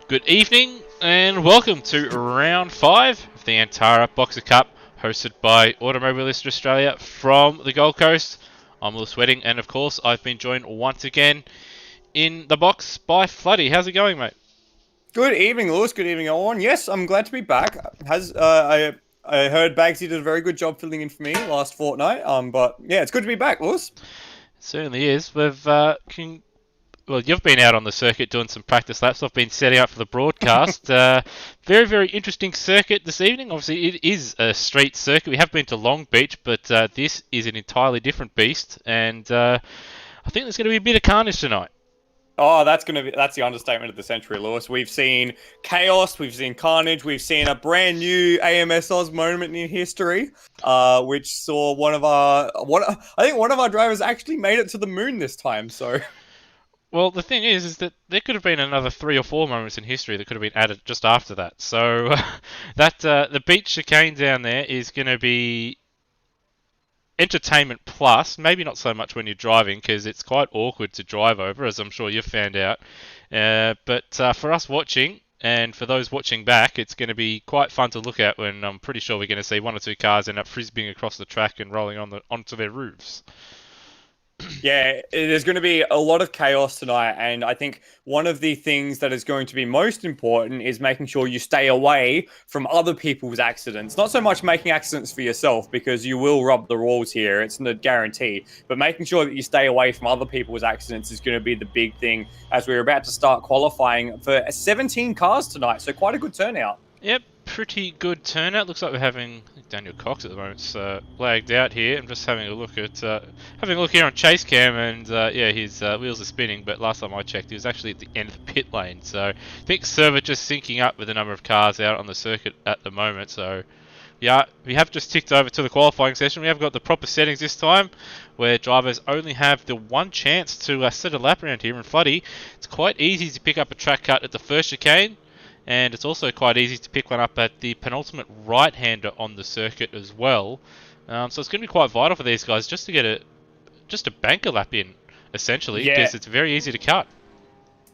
Good evening and welcome to round 5 of the Antara Boxer Cup, hosted by Automobilist Australia from the Gold Coast. I'm Lewis Wedding, and of course I've been joined once again in the box by Floody. How's it going, mate? Good evening, Lewis. Good evening, everyone. Yes, I'm glad to be back. Has I heard Bagsy did a very good job filling in for me last fortnight. But yeah, it's good to be back, Lewis. It certainly is. Well, you've been out on the circuit doing some practice laps. I've been setting up for the broadcast. Very, very interesting circuit this evening. Obviously, it is a street circuit. We have been to Long Beach, but this is an entirely different beast, and I think there's going to be a bit of carnage tonight. Oh, that's the understatement of the century, Lewis. We've seen chaos, we've seen carnage, we've seen a brand new AMSOZ moment in history, which saw I think one of our drivers actually made it to the moon this time. So Well, the thing is that there could have been another 3 or 4 moments in history that could have been added just after that. So that the beach chicane down there is going to be entertainment plus. Maybe not so much when you're driving because it's quite awkward to drive over, as I'm sure you've found out. But for us watching and for those watching back, it's going to be quite fun to look at when I'm pretty sure we're going to see 1 or 2 cars end up frisbeeing across the track and rolling onto their roofs. yeah, there's going to be a lot of chaos tonight, and I think one of the things that is going to be most important is making sure you stay away from other people's accidents. Not so much making accidents for yourself, because you will rub the rules here, it's not a guarantee, but making sure that you stay away from other people's accidents is going to be the big thing as we're about to start qualifying for 17 cars tonight, so quite a good turnout. Yep, pretty good turnout. Looks like we're having Daniel Cox at the moment's lagged out here. I'm just having a look here on Chase Cam, and yeah, his wheels are spinning. But last time I checked, he was actually at the end of the pit lane. So I think server just syncing up with the number of cars out on the circuit at the moment. So yeah, we have just ticked over to the qualifying session. We have got the proper settings this time, where drivers only have the one chance to set a lap around here. And Floody, it's quite easy to pick up a track cut at the first chicane. And it's also quite easy to pick one up at the penultimate right-hander on the circuit as well. So it's going to be quite vital for these guys just to get a banker lap in, essentially, Yeah, because it's very easy to cut.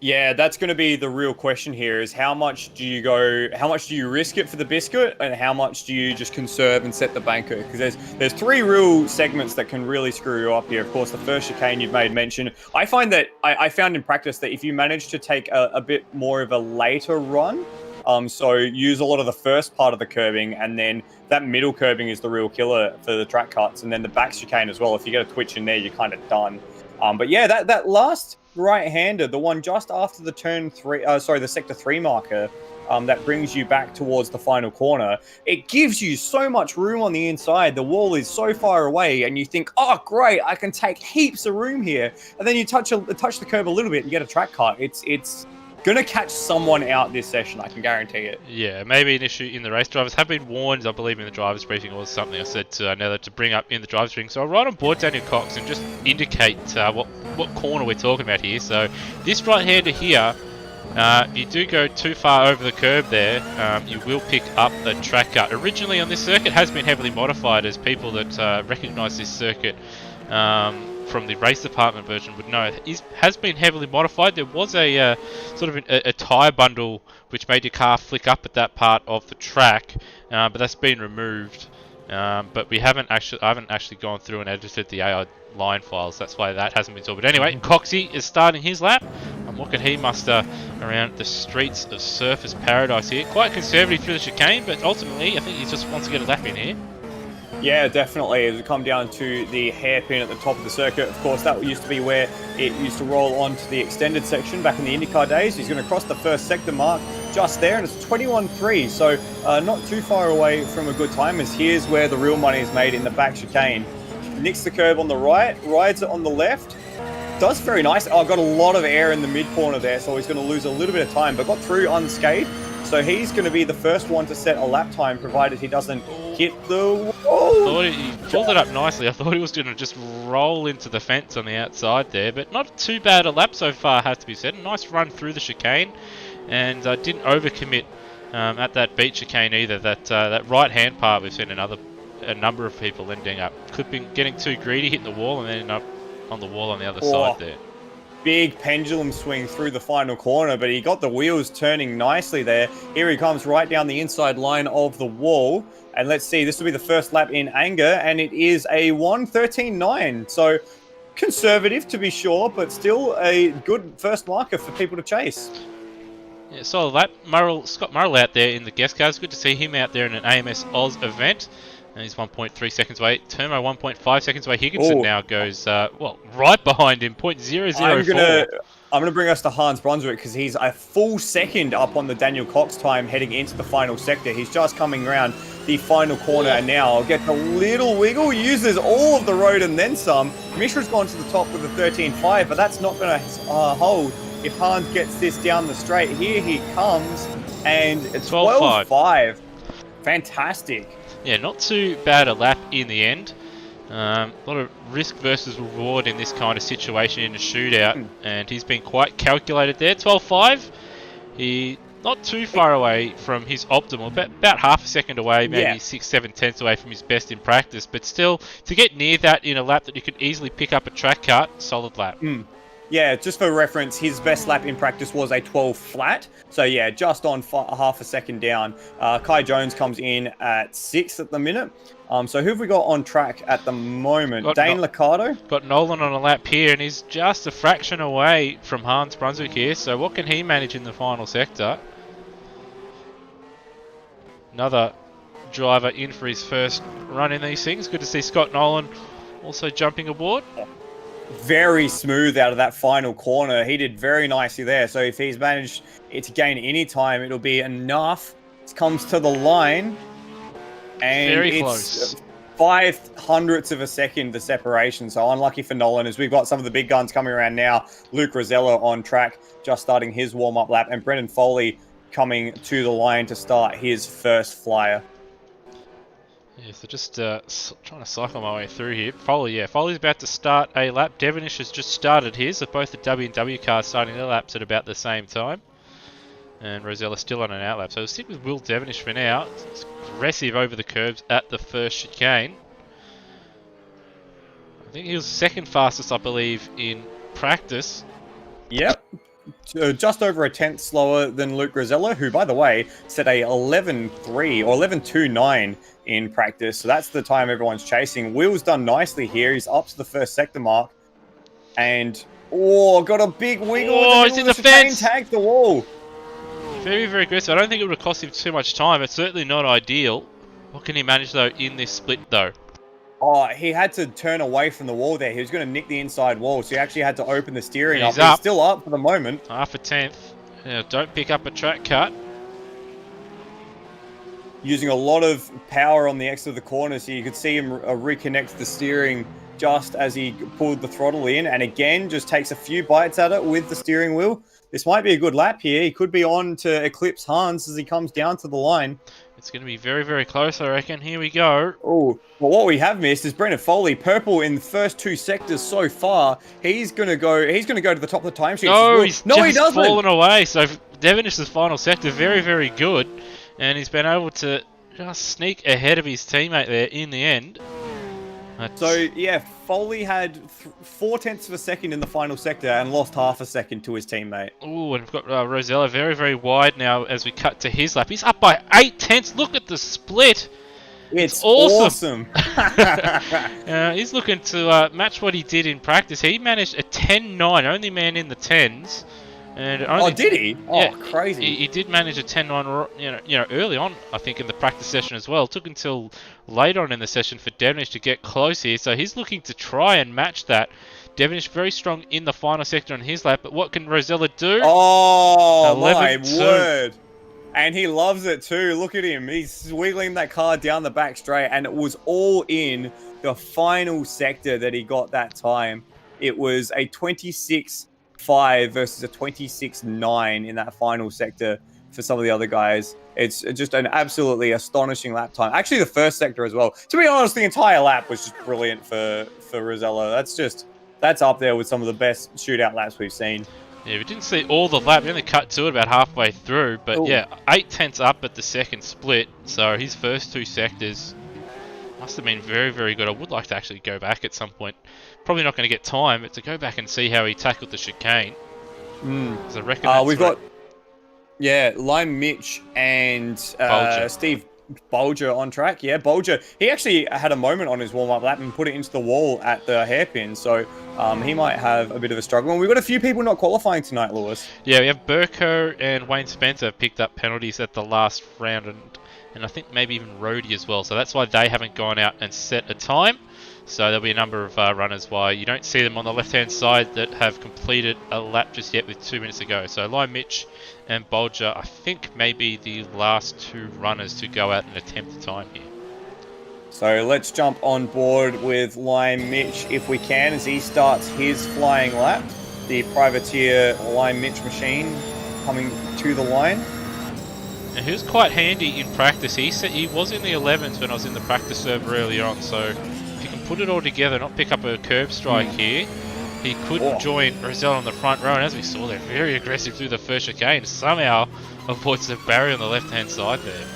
Yeah, that's going to be the real question here is how much do you risk it for the biscuit, and how much do you just conserve and set the banker? Because there's 3 real segments that can really screw you up here. Of course, the first chicane you've made mention. I find that I found in practice that if you manage to take a bit more of a later run, so use a lot of the first part of the curbing, and then that middle curbing is the real killer for the track cuts, and then the back chicane as well. If you get a twitch in there, you're kind of done. But yeah, that last right-hander, the one just after the the sector 3 marker, that brings you back towards the final corner. It gives you so much room on the inside. The wall is so far away, and you think, "Oh, great! I can take heaps of room here." And then you touch the curb a little bit, and you get a track cut. It's gonna catch someone out this session. I can guarantee it. Yeah, maybe an issue in the race. Drivers have been warned, I believe, in the drivers' briefing, or something I said to Nether to bring up in the drivers' briefing. So I'll write on board Daniel Cox and just indicate what corner we're talking about here. So this right-hander here, if you do go too far over the curb there, you will pick up a track cut. Originally on this circuit has been heavily modified, as people that recognise this circuit from the race department version would know. It has been heavily modified. There was a sort of a tyre bundle which made your car flick up at that part of the track, but that's been removed. But I haven't actually gone through and edited the AI line files. That's why that hasn't been sorted. But anyway, Coxie is starting his lap. And what can he muster around the streets of Surfers Paradise here? Quite conservative through the chicane, but ultimately I think he just wants to get a lap in here. Yeah, definitely. As we come down to the hairpin at the top of the circuit, of course, that used to be where it used to roll onto the extended section back in the IndyCar days. He's going to cross the first sector mark just there, and it's 21.3, so not too far away from a good time, as here's where the real money is made in the back chicane. Nicks the curb on the right, rides it on the left. Does very nice. Oh, got a lot of air in the mid corner there, so he's going to lose a little bit of time, but got through unscathed. So he's going to be the first one to set a lap time, provided he doesn't hit the wall. Thought he pulled it up nicely. I thought he was going to just roll into the fence on the outside there, but not too bad a lap so far, has to be said. A nice run through the chicane, and didn't overcommit at that beach chicane either. That right-hand part, we've seen a number of people ending up. Could be getting too greedy, hitting the wall, and then up on the wall on the other side there. big pendulum swing through the final corner, but he got the wheels turning nicely there. Here he comes right down the inside line of the wall. And let's see, this will be the first lap in anger, and it is a 1:13.9. So conservative to be sure, but still a good first marker for people to chase. Yeah, solid lap. Scott Murrell out there in the guest cars. Good to see him out there in an AMSOZ event. And he's 1.3 seconds away. Turmo 1.5 seconds away. Higginson now goes, well, right behind him, 0.004. I'm gonna bring us to Hans Brunswick because he's a full second up on the Daniel Cox time heading into the final sector. He's just coming around the final corner and now gets a little wiggle, uses all of the road and then some. Mishra's gone to the top with a 13.5, but that's not gonna hold if Hans gets this down the straight. Here he comes, and it's 12.5. Fantastic. Yeah, not too bad a lap in the end. A lot of risk versus reward in this kind of situation in a shootout, and he's been quite calculated there. 12.5. He not too far away from his optimal, about half a second away, maybe 6-7 tenths away from his best in practice, but still to get near that in a lap that you could easily pick up a track cut, solid lap. Yeah, just for reference, his best lap in practice was a 12 flat. So yeah, just on half a second down. Kai Jones comes in at 6th at the minute. So who have we got on track at the moment? Dane Liccardo? Got Nolan on a lap here, and he's just a fraction away from Hans Brunswick here. So what can he manage in the final sector? Another driver in for his first run in these things. Good to see Scott Nolan also jumping aboard. Very smooth out of that final corner. He did very nicely there. So if he's managed to gain any time, it'll be enough. It comes to the line, and very it's close. 0.05 of a second the separation. So unlucky for Nolan, as we've got some of the big guns coming around now. Luke Rosella on track, just starting his warm-up lap, and Brendan Foley coming to the line to start his first flyer. Yeah, so just trying to cycle my way through here. Foley's about to start a lap. Devonish has just started his. So both the W&W cars starting their laps at about the same time. And Rosella's still on an outlap. So we'll stick with Will Devonish for now. It's aggressive over the curbs at the first chicane. I think he was second fastest, I believe, in practice. Yep. Just over a tenth slower than Luke Rosella, who, by the way, set a 11.3 or 11.29 in practice. So that's the time everyone's chasing. Will's done nicely here. He's up to the first sector mark. And, got a big wiggle. Oh, he's in the fence. Tagged the wall. Very, very aggressive. I don't think it would have cost him too much time. It's certainly not ideal. What can he manage, though, in this split, though? Oh, he had to turn away from the wall there. He was going to nick the inside wall, so he actually had to open the steering up. He's still up for the moment. Half a tenth. Yeah, don't pick up a track cut. Using a lot of power on the exit of the corner, so you could see him reconnect the steering just as he pulled the throttle in. And again, just takes a few bites at it with the steering wheel. This might be a good lap here. He could be on to eclipse Hans as he comes down to the line. It's going to be very, very close, I reckon. Here we go. Oh, well, what we have missed is Brendan Foley, purple in the first two sectors so far. He's going to go to the top of the timesheet. No, he's he just fallen away. So Devonish's final sector, very, very good. And he's been able to just sneak ahead of his teammate there in the end. So, yeah, Foley had 0.4 of a second in the final sector and lost half a second to his teammate. Oh, and we've got Rosella very, very wide now as we cut to his lap. He's up by 8 tenths. Look at the split. It's awesome. He's looking to match what he did in practice. He managed a 10.9, only man in the 10s. And did he? Yeah, crazy. He did manage a 10.9, early on, I think, in the practice session as well. It took until late on in the session for Devonish to get close here. So he's looking to try and match that. Devonish very strong in the final sector on his lap, but what can Rosella do? Oh, my word. And he loves it too. Look at him. He's wiggling that car down the back straight, and it was all in the final sector that he got that time. It was a 26.5 versus a 26.9 in that final sector for some of the other guys. It's just an absolutely astonishing lap time. Actually, the first sector as well. To be honest, the entire lap was just brilliant for Rosella. That's up there with some of the best shootout laps we've seen. Yeah, we didn't see all the lap. We only cut to it about halfway through. But yeah, 8 tenths up at the second split. So his first two sectors Must have been very, very good. I would like to actually go back at some point. Probably not going to get time, but to go back and see how he tackled the chicane. Because I reckon that's We've got Lime Mitch and Bulger. Steve Bolger on track. Yeah, Bolger. He actually had a moment on his warm-up lap and put it into the wall at the hairpin, so he might have a bit of a struggle. And we've got a few people not qualifying tonight, Lewis. Yeah, we have Burko and Wayne Spencer picked up penalties at the last round, and I think maybe even Rhodey as well. So that's why they haven't gone out and set a time. So there'll be a number of runners why you don't see them on the left-hand side that have completed a lap just yet with 2 minutes to go. So Lime Mitch and Bolger, I think maybe the last two runners to go out and attempt a time here. So let's jump on board with Lime Mitch if we can as he starts his flying lap. The privateer Lime Mitch machine coming to the line. Now, he was quite handy in practice. He was in the 11s when I was in the practice server earlier on, so if you can put it all together, not pick up a curb strike here, he could join Roselle on the front row, and as we saw, they're very aggressive through the first chicane. Somehow avoids the barrier on the left-hand side there.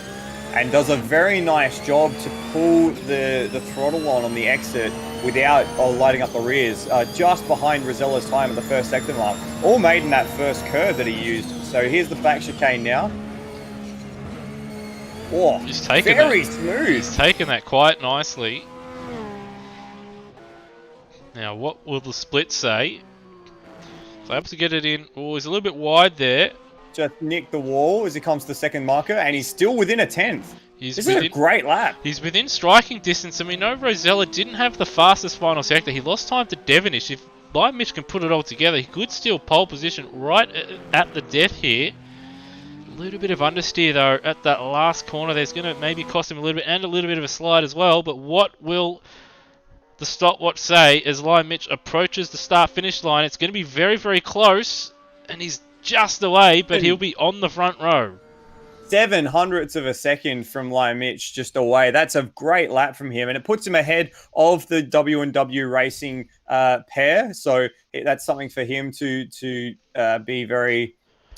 And does a very nice job to pull the throttle on the exit without lighting up the rears, just behind Rosella's time at the first sector mark. All made in that first curve that he used. So here's the back chicane now. Oh, He's taken very smooth. He's taken that quite nicely. Now, what will the split say? So able to get it in. Oh, he's a little bit wide there. Just nicked the wall as he comes to the second marker, and he's still within a 10th. This is a great lap. He's within striking distance, and we know Rosella didn't have the fastest final sector. He lost time to Devonish. If Lime Mitch can put it all together, he could steal pole position right at the death here. A little bit of understeer, though, at that last corner. There's going to maybe cost him a little bit, and a little bit of a slide as well. But what will the stopwatch say as Lime Mitch approaches the start-finish line? It's going to be very, very close, and he's just away, but he'll be on the front row. 0.07 of a second from Lime Mitch just away. That's a great lap from him, and it puts him ahead of the W&W Racing pair. So that's something for him to be very,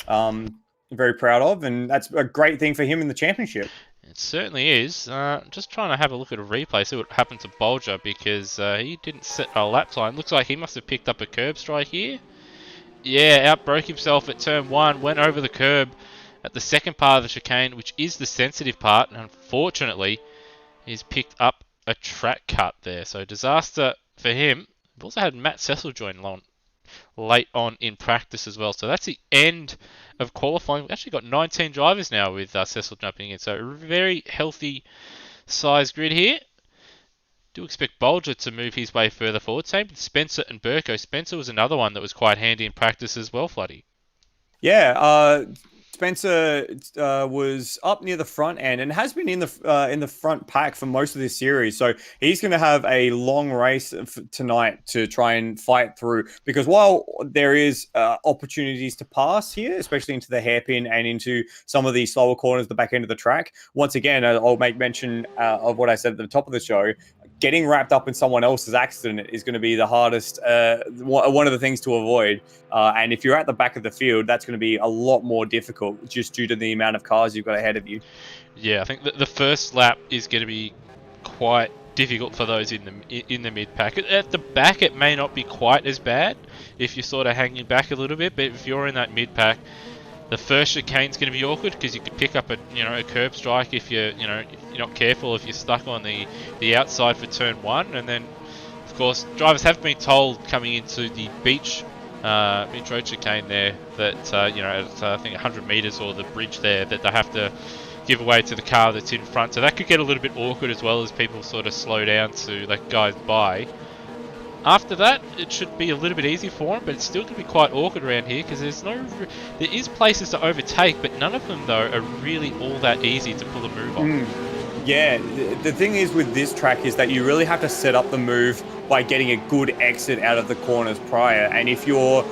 very proud of, and that's a great thing for him in the championship. It certainly is. Just trying to have a look at a replay, see what happened to Bolger, because he didn't set a lap time. Looks like he must have picked up a curb strike here. Yeah, outbroke himself at turn 1, went over the curb at the second part of the chicane, which is the sensitive part, and unfortunately, he's picked up a track cut there. So disaster for him. We've also had Matt Cecil join late on in practice as well. So that's the end of qualifying. We've actually got 19 drivers now with Cecil jumping in. So a very healthy size grid here. Do expect Bolger to move his way further forward. Same with Spencer and Burko. Spencer was another one that was quite handy in practice as well, Floody. Yeah, Spencer was up near the front end and has been in the front pack for most of this series. So he's going to have a long race tonight to try and fight through. Because while there is opportunities to pass here, especially into the hairpin and into some of the slower corners, the back end of the track, once again, I'll make mention of what I said at the top of the show. Getting wrapped up in someone else's accident is going to be the hardest, one of the things to avoid. And if you're at the back of the field, that's going to be a lot more difficult just due to the amount of cars you've got ahead of you. Yeah, I think the first lap is going to be quite difficult for those in the mid pack. At the back, it may not be quite as bad if you're sort of hanging back a little bit, but if you're in that mid pack, the first chicane's going to be awkward because you could pick up a curb strike if you're not careful, if you're stuck on the outside for turn 1, and then of course drivers have been told coming into the beach road chicane there that at I think 100 meters or the bridge there that they have to give away to the car that's in front, so that could get a little bit awkward as well as people sort of slow down to let guys by. After that, it should be a little bit easy for him, but it's still going to be quite awkward around here because there is places to overtake, but none of them though are really all that easy to pull a move on. Yeah, the thing is with this track is that you really have to set up the move by getting a good exit out of the corners prior, and if you're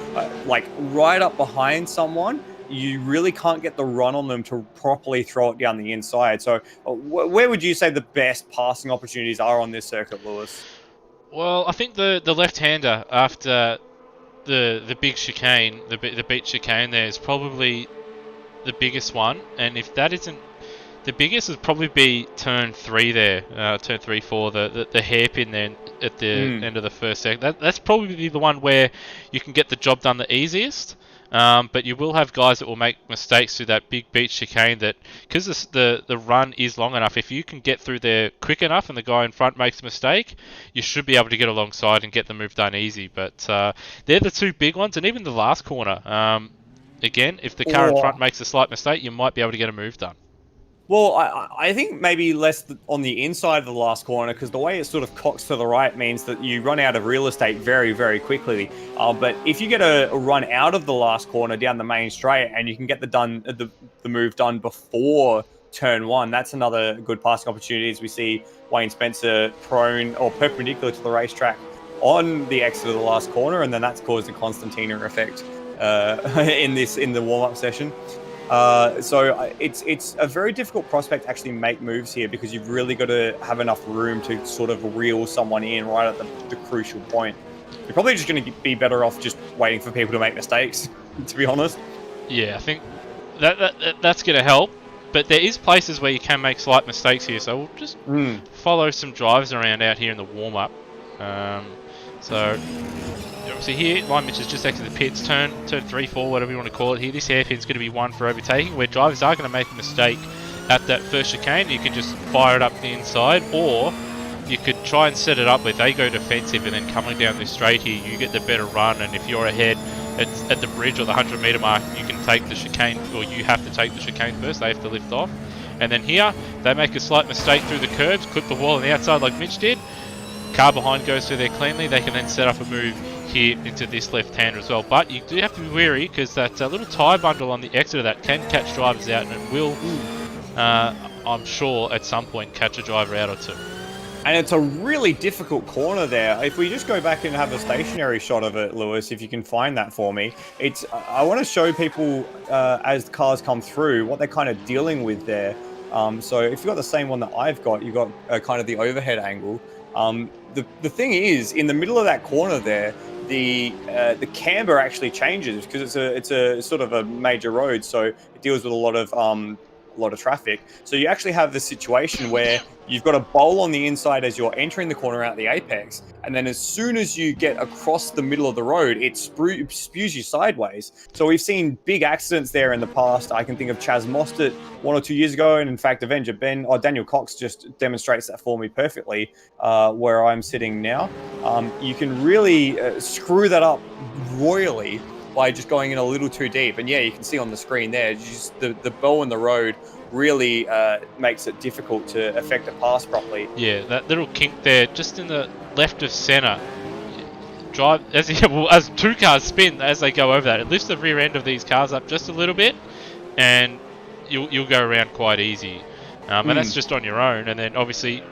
right up behind someone, you really can't get the run on them to properly throw it down the inside. So where would you say the best passing opportunities are on this circuit, Lewis? Well, I think the left-hander after the big chicane, the beach chicane there is probably the biggest one. And if that isn't The biggest would probably be turn 3 there, turn 3, 4, the hairpin there at the end of the first second. That's probably the one where you can get the job done the easiest. But you will have guys that will make mistakes through that big beach chicane that, because the run is long enough, if you can get through there quick enough and the guy in front makes a mistake, you should be able to get alongside and get the move done easy. But they're the two big ones, and even the last corner. Again, if the car in front makes a slight mistake, you might be able to get a move done. Well, I think maybe less on the inside of the last corner, because the way it sort of cocks to the right means that you run out of real estate very, very quickly. But if you get a run out of the last corner down the main straight and you can get the move done before turn 1, that's another good passing opportunity, as we see Wayne Spencer prone or perpendicular to the racetrack on the exit of the last corner, and then that's caused a Constantina effect in the warm-up session. So it's a very difficult prospect to actually make moves here, because you've really got to have enough room to sort of reel someone in right at the crucial point. You're probably just going to be better off just waiting for people to make mistakes, to be honest. Yeah, I think that's going to help. But there is places where you can make slight mistakes here, so we'll just follow some drivers around out here in the warm-up. So obviously here, Line Mitch is just exited the pits, turn 3, 4, whatever you want to call it here. This hairpin's going to be one for overtaking, where drivers are going to make a mistake at that first chicane. You can just fire it up the inside, or you could try and set it up where they go defensive, and then coming down this straight here, you get the better run, and if you're ahead at the bridge or the 100-metre mark, you can take the chicane, or you have to take the chicane first. They have to lift off. And then here, they make a slight mistake through the curbs, clip the wall on the outside like Mitch did. Car behind goes through there cleanly. They can then set up a move here into this left-hander as well. But you do have to be wary, because that little tyre bundle on the exit of that can catch drivers out, and it will, I'm sure, at some point catch a driver out or two. And it's a really difficult corner there. If we just go back and have a stationary shot of it, Lewis, if you can find that for me. I want to show people, as cars come through, what they're kind of dealing with there. So if you've got the same one that I've got, you've got kind of the overhead angle. The thing is, in the middle of that corner there, the camber actually changes, because it's a sort of a major road, so it deals with a lot of traffic. So you actually have the situation where you've got a bowl on the inside as you're entering the corner out the apex, and then as soon as you get across the middle of the road, it spews you sideways. So we've seen big accidents there in the past. I can think of Chaz Mostert 1 or 2 years ago, and in fact, Avenger Ben or Daniel Cox just demonstrates that for me perfectly where I'm sitting now. You can really screw that up royally by just going in a little too deep. And yeah, you can see on the screen there, just the bow in the road really makes it difficult to effect a pass properly. Yeah, that little kink there, just in the left of centre. Drive as two cars spin as they go over that. It lifts the rear end of these cars up just a little bit, and you'll go around quite easy. And that's just on your own. And then obviously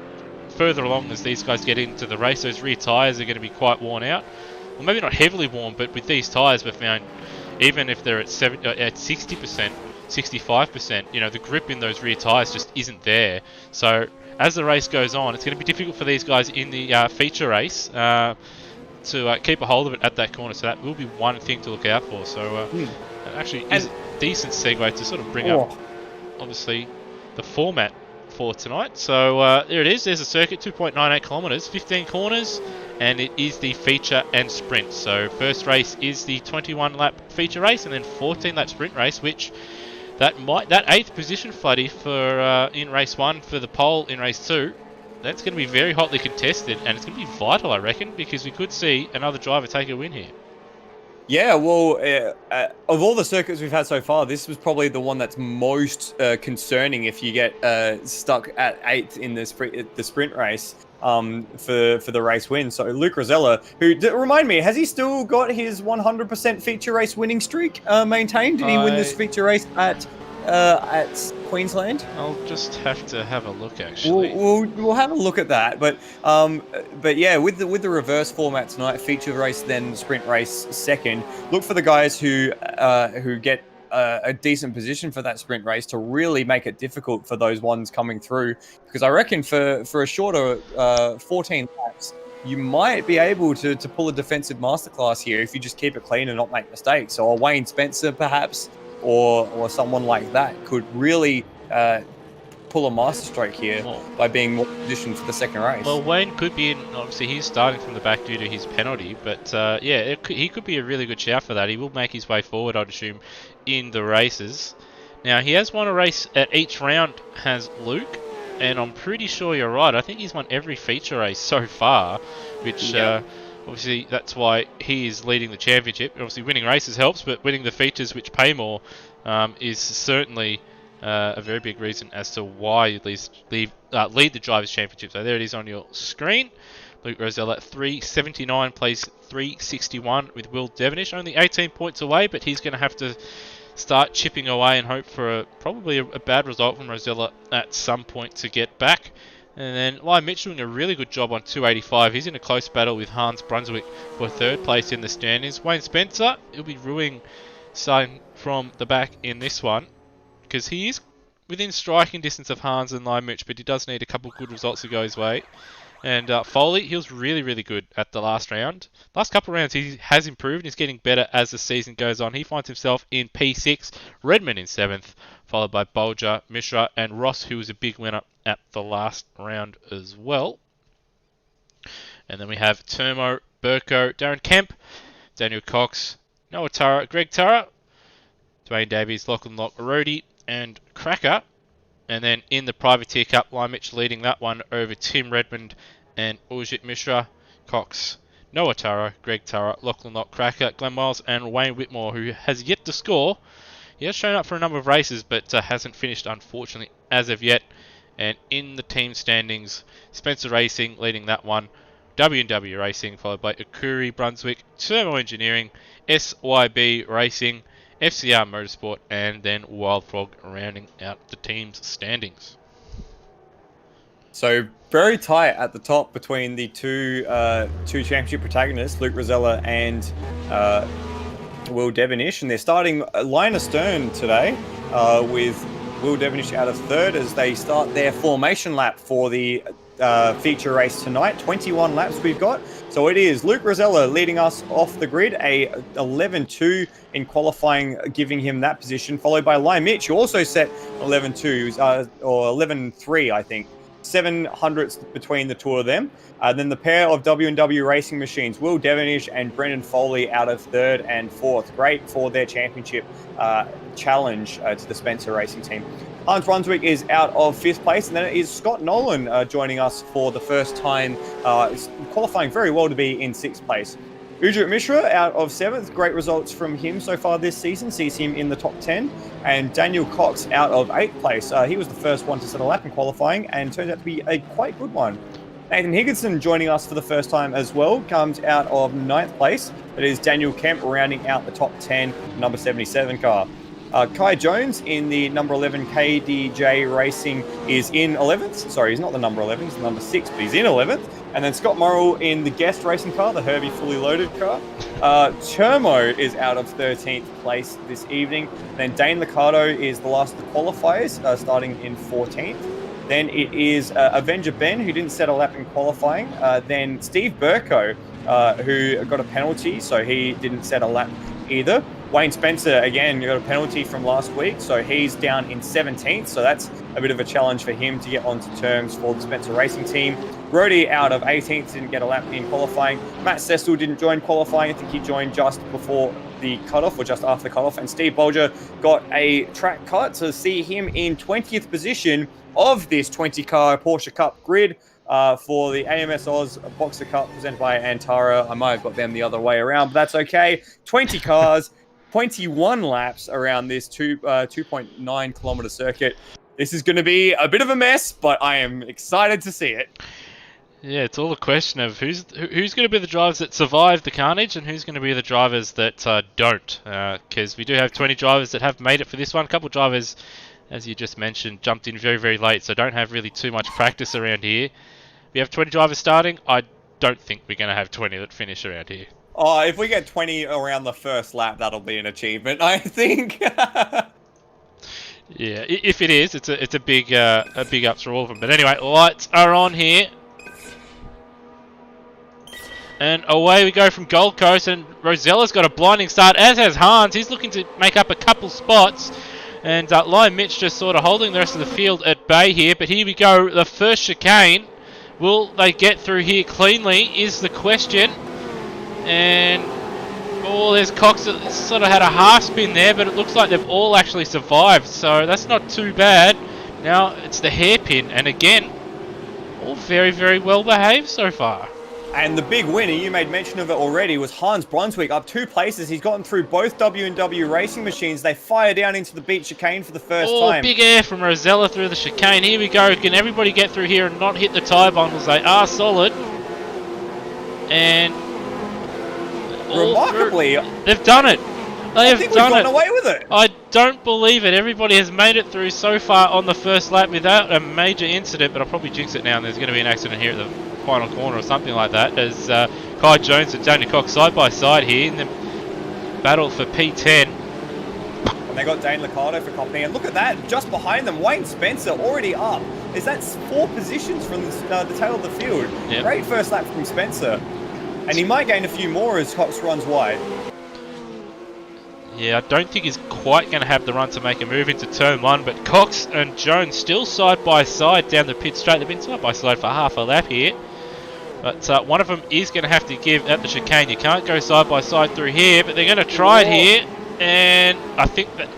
further along as these guys get into the race, those rear tyres are going to be quite worn out. Well, maybe not heavily worn, but with these tyres, we've found even if they're at 60%, 65%, the grip in those rear tyres just isn't there. So as the race goes on, it's going to be difficult for these guys in the feature race to keep a hold of it at that corner. So that will be one thing to look out for. So it actually is a decent segue to sort of bring up, obviously, the format for tonight. So there it is. There's a circuit, 2.98 kilometres, 15 corners, and it is the feature and sprint. So first race is the 21-lap feature race, and then 14-lap sprint race, which that 8th position, Floody, for in race 1 for the pole in race 2, that's going to be very hotly contested, and it's going to be vital, I reckon, because we could see another driver take a win here. Yeah, well, of all the circuits we've had so far, this was probably the one that's most concerning if you get stuck at 8th in the sprint race for the race win. So Luke Rosella, who, remind me, has he still got his 100% feature race winning streak maintained? Did he win this feature race at Queensland? I'll just have to have a look, actually. We'll have a look at that. But yeah, with the reverse format tonight, feature race then sprint race second. Look for the guys who get a decent position for that sprint race to really make it difficult for those ones coming through. Because I reckon for a shorter 14 laps, you might be able to pull a defensive masterclass here if you just keep it clean and not make mistakes. So a Wayne Spencer perhaps, or someone like that could really pull a masterstroke here by being more positioned for the second race. Well, Wayne could be in. Obviously, he's starting from the back due to his penalty, but yeah, he could be a really good shout for that. He will make his way forward, I'd assume, in the races. Now, he has won a race at each round, has Luke, and I'm pretty sure you're right. I think he's won every feature race so far, which obviously that's why he is leading the championship. Obviously, winning races helps, but winning the features which pay more is certainly a very big reason as to why you lead the Drivers' Championship. So there it is on your screen. Luke Rosella at 379, plays 361 with Will Devonish. Only 18 points away, but he's going to have to start chipping away and hope for probably a bad result from Rosella at some point to get back. And then Lyle Mitch doing a really good job on 285. He's in a close battle with Hans Brunswick for third place in the standings. Wayne Spencer, he'll be ruining starting from the back in this one, because he is within striking distance of Hans and Lyle Mitch, but he does need a couple of good results to go his way. And Foley, he was really, really good at the last round. Last couple of rounds, he has improved. He's getting better as the season goes on. He finds himself in P6, Redmond in 7th, followed by Bolger, Mishra, and Ross, who was a big winner at the last round as well. And then we have Termo, Burko, Darren Kemp, Daniel Cox, Noah Tara, Greg Tara, Dwayne Davies, Lachlan Lock, Rody, and Cracker. And then in the Privateer Cup, Lyle Mitch leading that one over Tim Redmond and Urjit Mishra, Cox, Noah Tara, Greg Tara, Lachlan Lock, Cracker, Glenn Miles, and Wayne Whitmore, who has yet to score. He has shown up for a number of races, but hasn't finished, unfortunately, as of yet. And in the team standings, Spencer Racing leading that one, W&W Racing, followed by Akuri Brunswick, Thermo Engineering, SYB Racing, FCR Motorsport, and then Wild Frog rounding out the team's standings. So very tight at the top between the two championship protagonists, Luke Rosella and Will Devonish, and they're starting line astern today with Will Devonish out of third as they start their formation lap for the feature race tonight. 21 laps we've got. So it is Luke Rosella leading us off the grid, a 11.2 in qualifying, giving him that position, followed by Lyle Mitch, who also set 11.2, or 11.3, I think. 700ths between the two of them. Then the pair of W&W Racing Machines, Will Devonish and Brendan Foley, out of third and fourth. Great for their championship challenge to the Spencer Racing team. Hans Brunswick is out of fifth place, and then it is Scott Nolan joining us for the first time, qualifying very well to be in sixth place. Ujit Mishra out of seventh. Great results from him so far this season. Sees him in the top 10. And Daniel Cox out of eighth place. He was the first one to set a lap in qualifying and turned out to be a quite good one. Nathan Higginson joining us for the first time as well. Comes out of ninth place. It is Daniel Kemp rounding out the top 10, number 77 car. Kai Jones in the number 11 KDJ Racing is in 11th. Sorry, he's not the number 11, he's the number 6, but he's in 11th. And then Scott Morrill in the guest racing car, the Herbie fully loaded car. Termo is out of 13th place this evening. Then Dane Liccardo is the last of the qualifiers, starting in 14th. Then it is Avenger Ben, who didn't set a lap in qualifying. Then Steve Burko, who got a penalty, so he didn't set a lap either. Wayne Spencer, again, got a penalty from last week, so he's down in 17th, so that's a bit of a challenge for him to get onto terms for the Spencer Racing team. Brody out of 18th, didn't get a lap in qualifying. Matt Cecil didn't join qualifying. I think he joined just before the cutoff, or just after the cutoff, and Steve Bolger got a track cut to see him in 20th position of this 20-car Porsche Cup grid. For the AMSOZ Boxer Cup presented by Antara. I might have got them the other way around, but that's okay. 20 cars, 21 laps around this 2.9 kilometer circuit. This is going to be a bit of a mess, but I am excited to see it. Yeah, it's all a question of who's going to be the drivers that survive the carnage and who's going to be the drivers that don't. Because we do have 20 drivers that have made it for this one. A couple of drivers, as you just mentioned, jumped in very, very late, so don't have really too much practice around here. We have 20 drivers starting. I don't think we're going to have 20 that finish around here. Oh, if we get 20 around the first lap, that'll be an achievement, I think. Yeah, if it is, it's a big ups for all of them. But anyway, lights are on here. And away we go from Gold Coast, and Rosella's got a blinding start, as has Hans. He's looking to make up a couple spots. And Lyle Mitch just sort of holding the rest of the field at bay here, but here we go. The first chicane. Will they get through here cleanly is the question. And oh, there's Cox that sort of had a half spin there, but it looks like they've all actually survived, so that's not too bad. Now it's the hairpin, and again, all very, very well behaved so far. And the big winner, you made mention of it already, was Hans Brunswick, up 2 places. He's gotten through both W&W racing machines. They fire down into the beach chicane for the first time. Big air from Rosella through the chicane. Here we go. Can everybody get through here and not hit the tyre bundles? They are solid. And remarkably, they've done it. They have done it. Away with it. I don't believe it. Everybody has made it through so far on the first lap without a major incident, but I'll probably jinx it now, and there's going to be an accident here at the final corner or something like that, as Kai Jones and Daniel Cox side by side here in the battle for P10. And they got Dane Liccardo for company, and look at that, just behind them, Wayne Spencer already up. That's 4 positions from the tail of the field. Yep. Great first lap from Spencer. And he might gain a few more as Cox runs wide. Yeah, I don't think he's quite going to have the run to make a move into turn 1, but Cox and Jones still side by side down the pit straight. They've been side by side for half a lap here. But one of them is going to have to give at the chicane. You can't go side by side through here, but they're going to try it here. And I think that,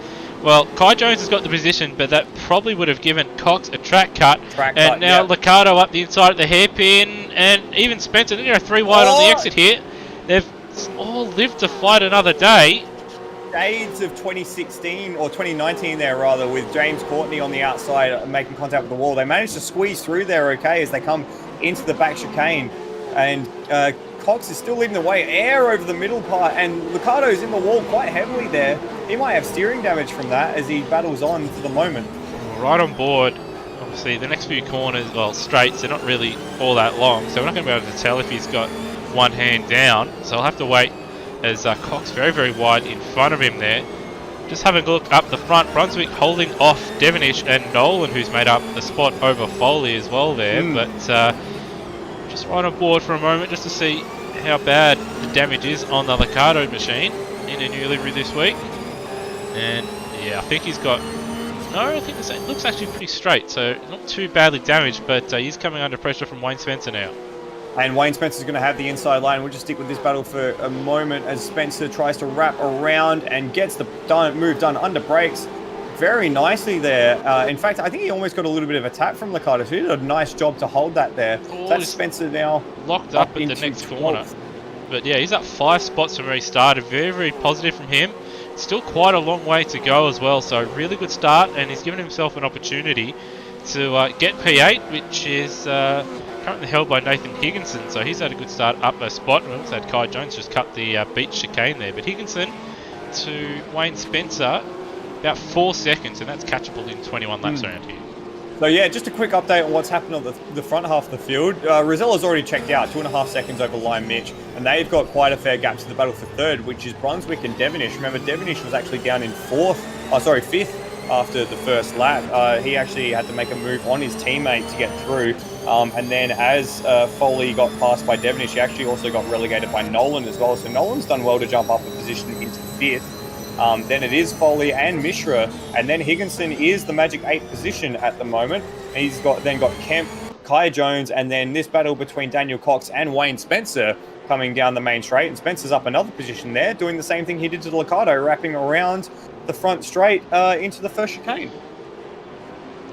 well, Kai Jones has got the position, but that probably would have given Cox a track cut. And now Liccardo up the inside of the hairpin, and even Spencer, they're 3 wide on the exit here. They've all lived to fight another day. Shades of 2016 or 2019 there rather, with James Courtney on the outside making contact with the wall. They managed to squeeze through there okay as they come into the back chicane, and Cox is still leading the way. Air over the middle part, and Liccardo's in the wall quite heavily there. He might have steering damage from that as he battles on for the moment. Right on board. Obviously the next few corners, well, straights, they're not really all that long, so we're not going to be able to tell if he's got one hand down, so I'll have to wait as Cox very, very wide in front of him there. Just having a look up the front, Brunswick holding off Devonish and Nolan, who's made up the spot over Foley as well there. But just right on board for a moment just to see how bad the damage is on the Liccardo machine in a new livery this week. And yeah, I think he's got, no, I think it looks actually pretty straight, so not too badly damaged, but he's coming under pressure from Wayne Spencer now. And Wayne Spencer's going to have the inside line. We'll just stick with this battle for a moment as Spencer tries to wrap around and gets the move done under brakes very nicely there. In fact, I think he almost got a little bit of a tap from Liccardo. So he did a nice job to hold that there. Oh, that's Spencer now locked up at the next corner. But yeah, he's up 5 spots from where he started. Very, very positive from him. Still quite a long way to go as well. So really good start, and he's given himself an opportunity to get P8, which is currently held by Nathan Higginson. So he's had a good start up a spot. We also had Kai Jones just cut the beach chicane there. But Higginson to Wayne Spencer, about 4 seconds, and that's catchable in 21 laps around here. So yeah, just a quick update on what's happened on the front half of the field. Rosella's already checked out, 2.5 seconds over Lime Mitch, and they've got quite a fair gap to the battle for third, which is Brunswick and Devonish. Remember, Devonish was actually down in fifth after the first lap. He actually had to make a move on his teammate to get through. And then as Foley got passed by Devonish, he actually also got relegated by Nolan as well. So Nolan's done well to jump up a position into 5th. Then it is Foley and Mishra, and then Higginson is the magic 8th position at the moment. He's got Kemp, Kai Jones, and then this battle between Daniel Cox and Wayne Spencer coming down the main straight. And Spencer's up another position there, doing the same thing he did to Liccardo, wrapping around the front straight into the first chicane.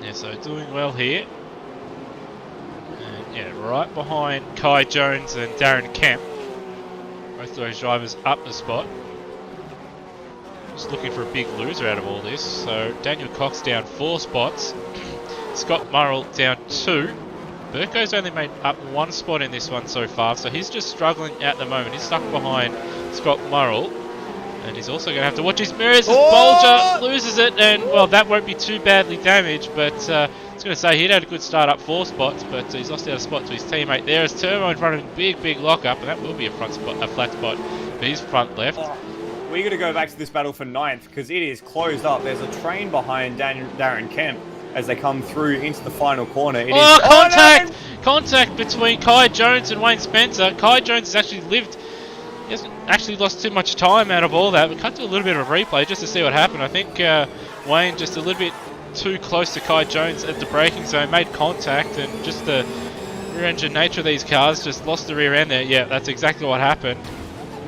Yeah, so doing well here. And yeah, right behind Kai Jones and Darren Kemp. Both of those drivers up the spot. Just looking for a big loser out of all this. So Daniel Cox down 4 spots. Scott Murrell down 2. Burko's only made up 1 spot in this one so far, so he's just struggling at the moment. He's stuck behind Scott Murrell, and he's also going to have to watch his mirrors as Bolger loses it, and well, that won't be too badly damaged, but I was going to say he'd had a good start up 4 spots, but he's lost out a spot to his teammate there. As Turbo in front of him, big lock up, and that will be a flat spot for his front left. We're going to go back to this battle for 9th because it is closed up. There's a train behind Darren Kemp as they come through into the final corner. Contact! Contact between Kai Jones and Wayne Spencer. Kai Jones has actually lived. He hasn't actually lost too much time out of all that. We cut to a little bit of a replay just to see what happened. I think Wayne just a little bit too close to Kai Jones at the braking zone, made contact, and just the rear engine nature of these cars just lost the rear end there. Yeah, that's exactly what happened.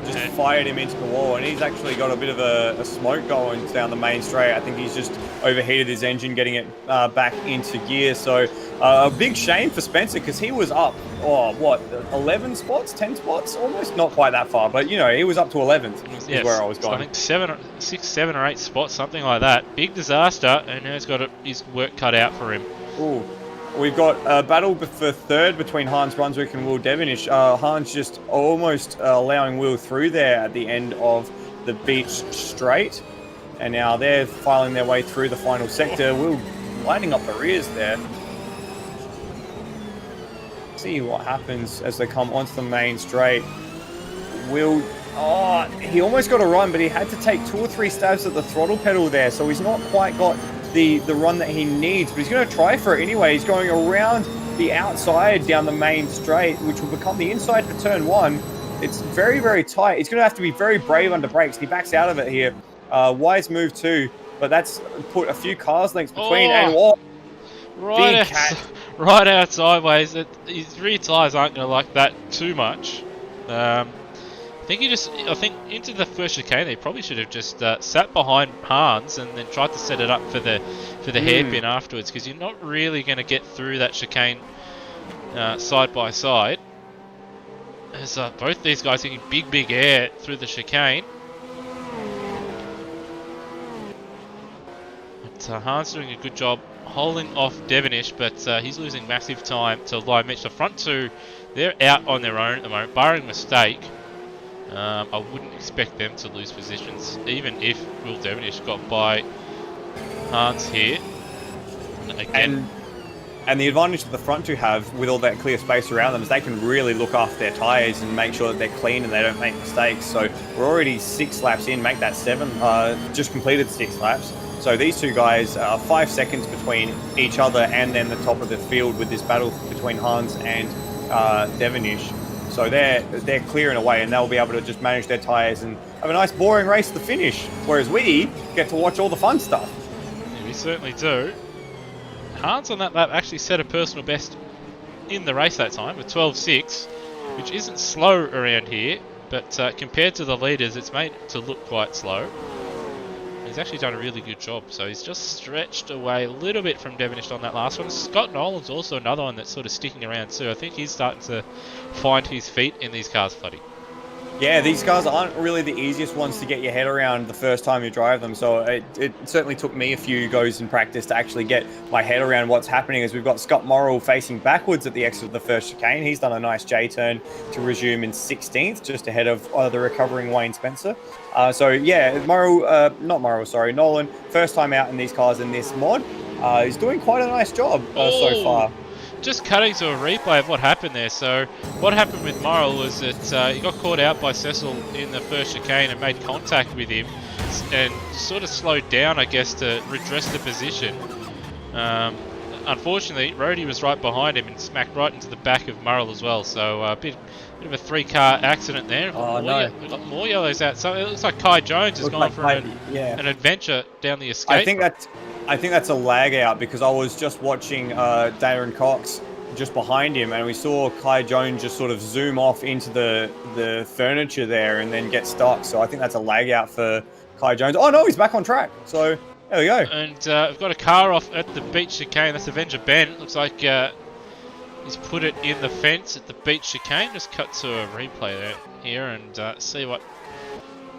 Just fired him into the wall, and he's actually got a bit of a smoke going down the main straight. I think he's just overheated his engine, getting it back into gear. So a big shame for Spencer, because he was up, 11 spots, 10 spots, almost, not quite that far, but you know, he was up to 11th. Yes, is where I was going. So I think 6, 7 or 8 spots, something like that. Big disaster, and now he's got his work cut out for him. Ooh. We've got a battle for third between Hans Brunswick and Will Devenish. Hans just almost allowing Will through there at the end of the beach straight. And now they're filing their way through the final sector. Will lighting up the rears there. See what happens as they come onto the main straight. Will, he almost got a run, but he had to take 2 or 3 stabs at the throttle pedal there. So he's not quite got the run that he needs, but he's going to try for it anyway. He's going around the outside down the main straight, which will become the inside for turn 1. It's very, very tight. He's going to have to be very brave under brakes. He backs out of it here. Wise move too, but that's put a few cars lengths between. Right out sideways. His rear tyres aren't going to like that too much. I think into the first chicane, they probably should have just sat behind Hans and then tried to set it up for the hairpin afterwards, because you're not really going to get through that chicane side by side. As both these guys taking big air through the chicane. But Hans doing a good job holding off Devenish, but he's losing massive time to line Mitch. The front two, they're out on their own at the moment, barring mistake. I wouldn't expect them to lose positions, even if Will Devenish got by Hans here. Again, and the advantage that the front two have with all that clear space around them is they can really look after their tyres and make sure that they're clean and they don't make mistakes. So we're already 6 laps in, make that 7, just completed 6 laps. So these two guys are 5 seconds between each other and then the top of the field with this battle between Hans and Devenish. So they're clearing away, and they'll be able to just manage their tyres and have a nice boring race to the finish. Whereas we get to watch all the fun stuff. Yeah, we certainly do. Hans on that lap actually set a personal best in the race that time with 12.6, which isn't slow around here, but compared to the leaders, it's made to look quite slow. He's actually done a really good job, so he's just stretched away a little bit from Devenish on that last one. Scott Nolan's also another one that's sort of sticking around too. I think he's starting to find his feet in these cars, Floody. Yeah, these cars aren't really the easiest ones to get your head around the first time you drive them. So it certainly took me a few goes in practice to actually get my head around what's happening, as we've got Scott Morrill facing backwards at the exit of the first chicane. He's done a nice J-turn to resume in 16th, just ahead of the recovering Wayne Spencer. So yeah, Nolan, first time out in these cars in this mod. He's doing quite a nice job so far. Just cutting to a replay of what happened there. So what happened with Morrill was that he got caught out by Cecil in the first chicane and made contact with him and sort of slowed down, I guess, to redress the position. Unfortunately, Rhodey was right behind him and smacked right into the back of Morrill as well. So a bit of a 3-car accident there. We've got more yellows out. So it looks like Kai Jones has gone for an adventure down the escape. I think that's a lag out, because I was just watching Darren Cox just behind him, and we saw Kai Jones just sort of zoom off into the furniture there and then get stuck. So I think that's a lag out for Kai Jones. Oh no, he's back on track. So there we go. And we've got a car off at the beach chicane. That's Avenger Ben. Looks like he's put it in the fence at the beach chicane. Just cut to a replay there here and see what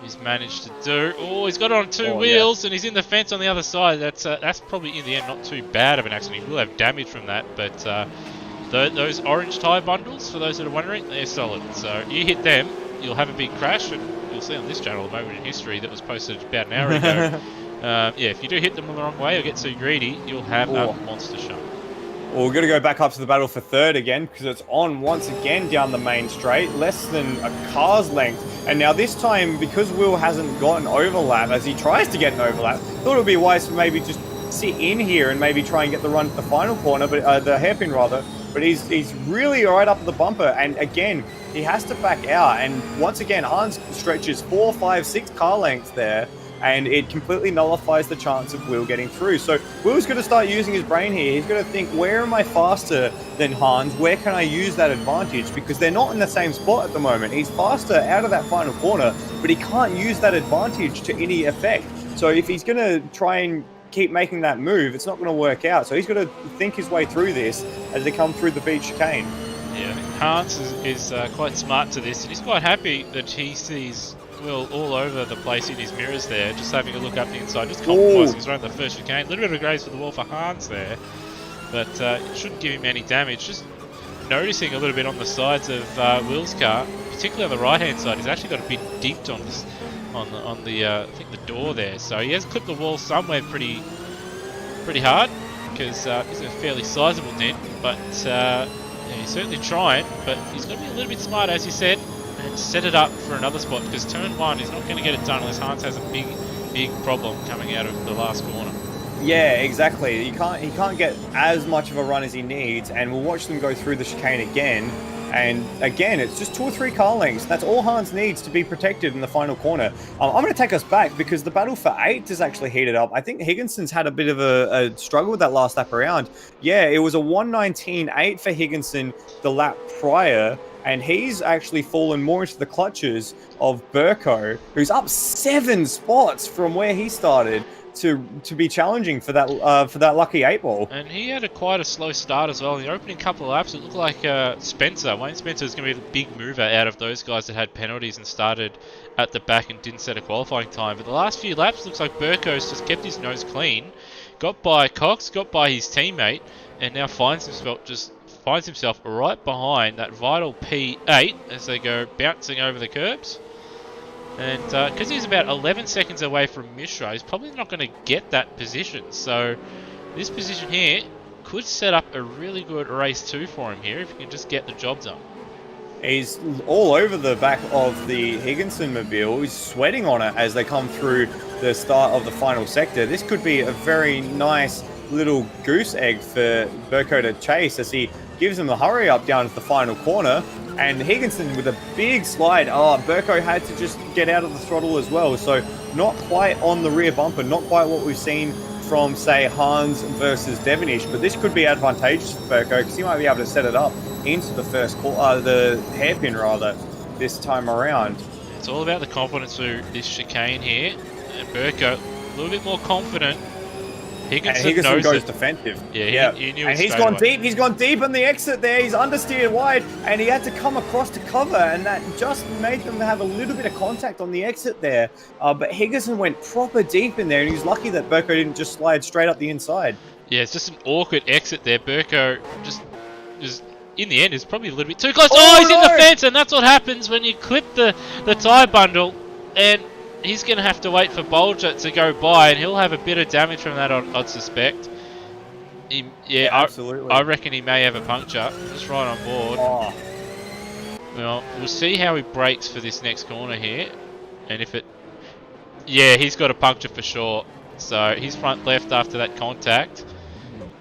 he's managed to do. Oh, he's got it on 2 wheels, and he's in the fence on the other side. That's probably in the end not too bad of an accident. He will have damage from that, but those orange tyre bundles, for those that are wondering, they're solid. So you hit them, you'll have a big crash, and you'll see on this channel a moment in history that was posted about an hour ago. Yeah, if you do hit them the wrong way or get too greedy, you'll have a monster show. Well, we're going to go back up to the battle for third again, because it's on once again down the main straight, less than a car's length. And now this time, because Will hasn't got an overlap, as he tries to get an overlap, thought it would be wise to maybe just sit in here and maybe try and get the run to the final corner, but the hairpin rather. But he's really right up at the bumper, and again, he has to back out. And once again, Hans stretches 4, 5, 6 car lengths there and it completely nullifies the chance of Will getting through. So Will's going to start using his brain here. He's going to think, where am I faster than Hans? Where can I use that advantage? Because they're not in the same spot at the moment. He's faster out of that final corner, but he can't use that advantage to any effect. So if he's going to try and keep making that move, it's not going to work out. So he's got to think his way through this as they come through the beach chicane. Yeah, I think Hans is quite smart to this, and he's quite happy that he sees Will all over the place in his mirrors there, just having a look up the inside, just compromising. He's running the first chicane. A little bit of a graze for the wall for Hans there, but it shouldn't give him any damage. Just noticing a little bit on the sides of Will's car, particularly on the right-hand side. He's actually got a bit dipped on this, on the I think the door there. So he has clipped the wall somewhere pretty hard, because it's a fairly sizable dent, but. Yeah, he's certainly trying, but he's got to be a little bit smart, as you said, and set it up for another spot, because turn one is not going to get it done unless Hans has a big problem coming out of the last corner. Yeah, exactly. He can't get as much of a run as he needs, and we'll watch them go through the chicane again. And again, it's just 2 or 3 car lengths. That's all Hans needs to be protected in the final corner. I'm going to take us back, because the battle for 8th is actually heated up. I think Higginson's had a bit of a struggle with that last lap around. Yeah, it was a 1:19.8 for Higginson the lap prior, and he's actually fallen more into the clutches of Burko, who's up 7 spots from where he started to be challenging for that lucky 8 ball. And he had quite a slow start as well. In the opening couple of laps, it looked like Wayne Spencer is going to be the big mover out of those guys that had penalties and started at the back and didn't set a qualifying time. But the last few laps, looks like Burko's just kept his nose clean, got by Cox, got by his teammate, and now finds himself right behind that vital P8 as they go bouncing over the curbs. And because he's about 11 seconds away from Mishra, he's probably not going to get that position. So this position here could set up a really good race 2 for him here if he can just get the job done. He's all over the back of the Higginson mobile. He's sweating on it as they come through the start of the final sector. This could be a very nice little goose egg for Burko to chase as he gives him the hurry up down to the final corner. And Higginson with a big slide. Oh, Burko had to just get out of the throttle as well. So not quite on the rear bumper, not quite what we've seen from, say, Hans versus Devonish. But this could be advantageous for Burko, because he might be able to set it up into the the hairpin rather, this time around. It's all about the confidence through this chicane here. And Burko a little bit more confident. Higginson goes defensive. Yeah, he knew it. And he's gone deep. He's gone deep on the exit there. He's understeered wide, and he had to come across to cover, and that just made them have a little bit of contact on the exit there. But Higginson went proper deep in there, and he was lucky that Burko didn't just slide straight up the inside. Yeah, it's just an awkward exit there. Burko just in the end is probably a little bit too close. Oh, he's in the fence, and that's what happens when you clip the tyre bundle, and he's going to have to wait for Bolger to go by, and he'll have a bit of damage from that, I'd suspect. Yeah, absolutely. I reckon he may have a puncture. Just right on board. Oh. Well, we'll see how he brakes for this next corner here. And if it... Yeah, he's got a puncture for sure. So he's front left after that contact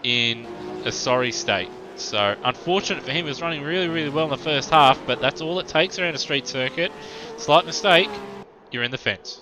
in a sorry state. So unfortunate for him. He was running really, really well in the first half, but that's all it takes around a street circuit. Slight mistake. You're in the fence.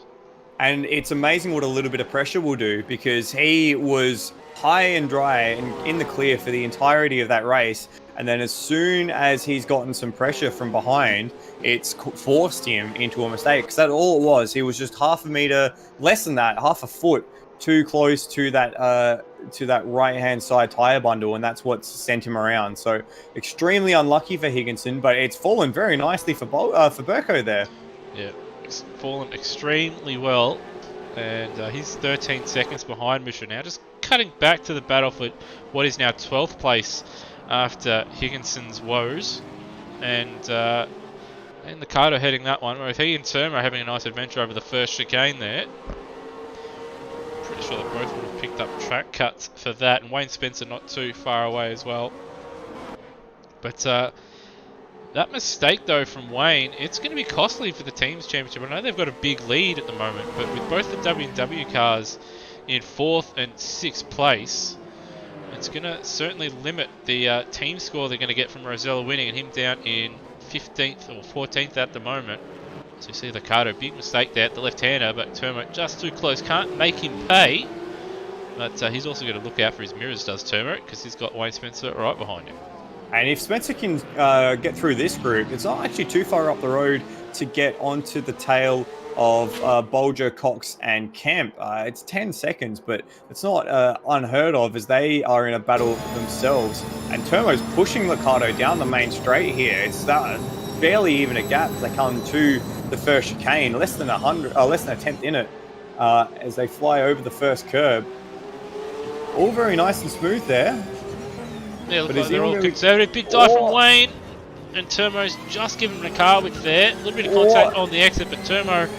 And it's amazing what a little bit of pressure will do, because he was high and dry and in the clear for the entirety of that race. And then as soon as he's gotten some pressure from behind, it's forced him into a mistake. Because that's all it was. He was just half a meter, less than that, half a foot too close to that right-hand side tyre bundle, and that's what sent him around. So extremely unlucky for Higginson, but it's fallen very nicely for Burko there. Yeah. Fallen extremely well, and he's 13 seconds behind Mishra now, just cutting back to the battle for what is now 12th place after Higginson's woes, and the Kato heading that one, whereas he and Terma are having a nice adventure over the first chicane there. Pretty sure that both would have picked up track cuts for that, and Wayne Spencer not too far away as well. But that mistake, though, from Wayne, it's going to be costly for the team's championship. I know they've got a big lead at the moment, but with both the W&W cars in 4th and 6th place, it's going to certainly limit the team score they're going to get from Rosella winning, and him down in 15th or 14th at the moment. So you see Liccardo, big mistake there at the left-hander, but Turmo just too close, can't make him pay. But he's also going to look out for his mirrors, does Turmo, because he's got Wayne Spencer right behind him. And if Spencer can get through this group, it's not actually too far up the road to get onto the tail of Bolger, Cox, and Kemp. It's 10 seconds, but it's not unheard of as they are in a battle themselves. And Turmo's pushing Liccardo down the main straight here. It's barely even a gap as they come to the first chicane, less than a tenth in it as they fly over the first curb. All very nice and smooth there. Yeah, look like they're all conservative. Big dive from Wayne. And Turmo's just given him a car width there. A little bit of contact on the exit, but Turmo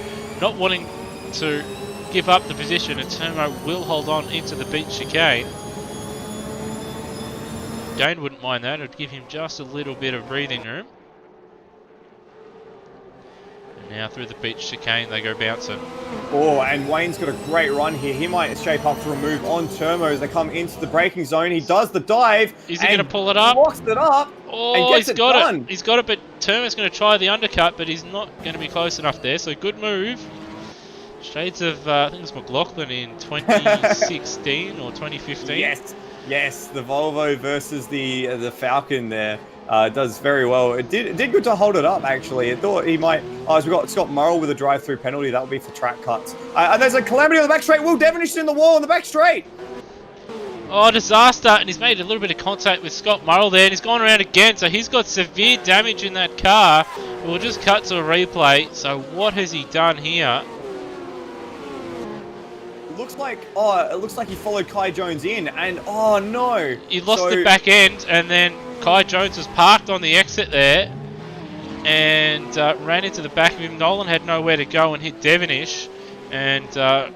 not wanting to give up the position, and Turmo will hold on into the beach chicane. Dane wouldn't mind that. It would give him just a little bit of breathing room. And now through the beach chicane they go bouncing. Oh, and Wayne's got a great run here. He might shape up for a move on Turmo as they come into the braking zone. He does the dive. Is he going to pull it up? Locks it up. Oh, he's got it. He's got it, but Turmo's going to try the undercut, but he's not going to be close enough there. So good move. Shades of, I think it was McLaughlin in 2016 or 2015. Yes, the Volvo versus the Falcon there. Does very well. It did good to hold it up, actually. It thought he might... Oh, so we've got Scott Murrell with a drive-through penalty. That will be for track cuts. And there's a calamity on the back straight. Will Devonish in the wall on the back straight. Oh, disaster. And he's made a little bit of contact with Scott Murrell there. And he's gone around again. So he's got severe damage in that car. We'll just cut to a replay. So what has he done here? It looks like he followed Kai Jones in. And, oh, no. He lost the back end. And then Kai Jones was parked on the exit there and ran into the back of him. Nolan had nowhere to go and hit Devonish, and yeah,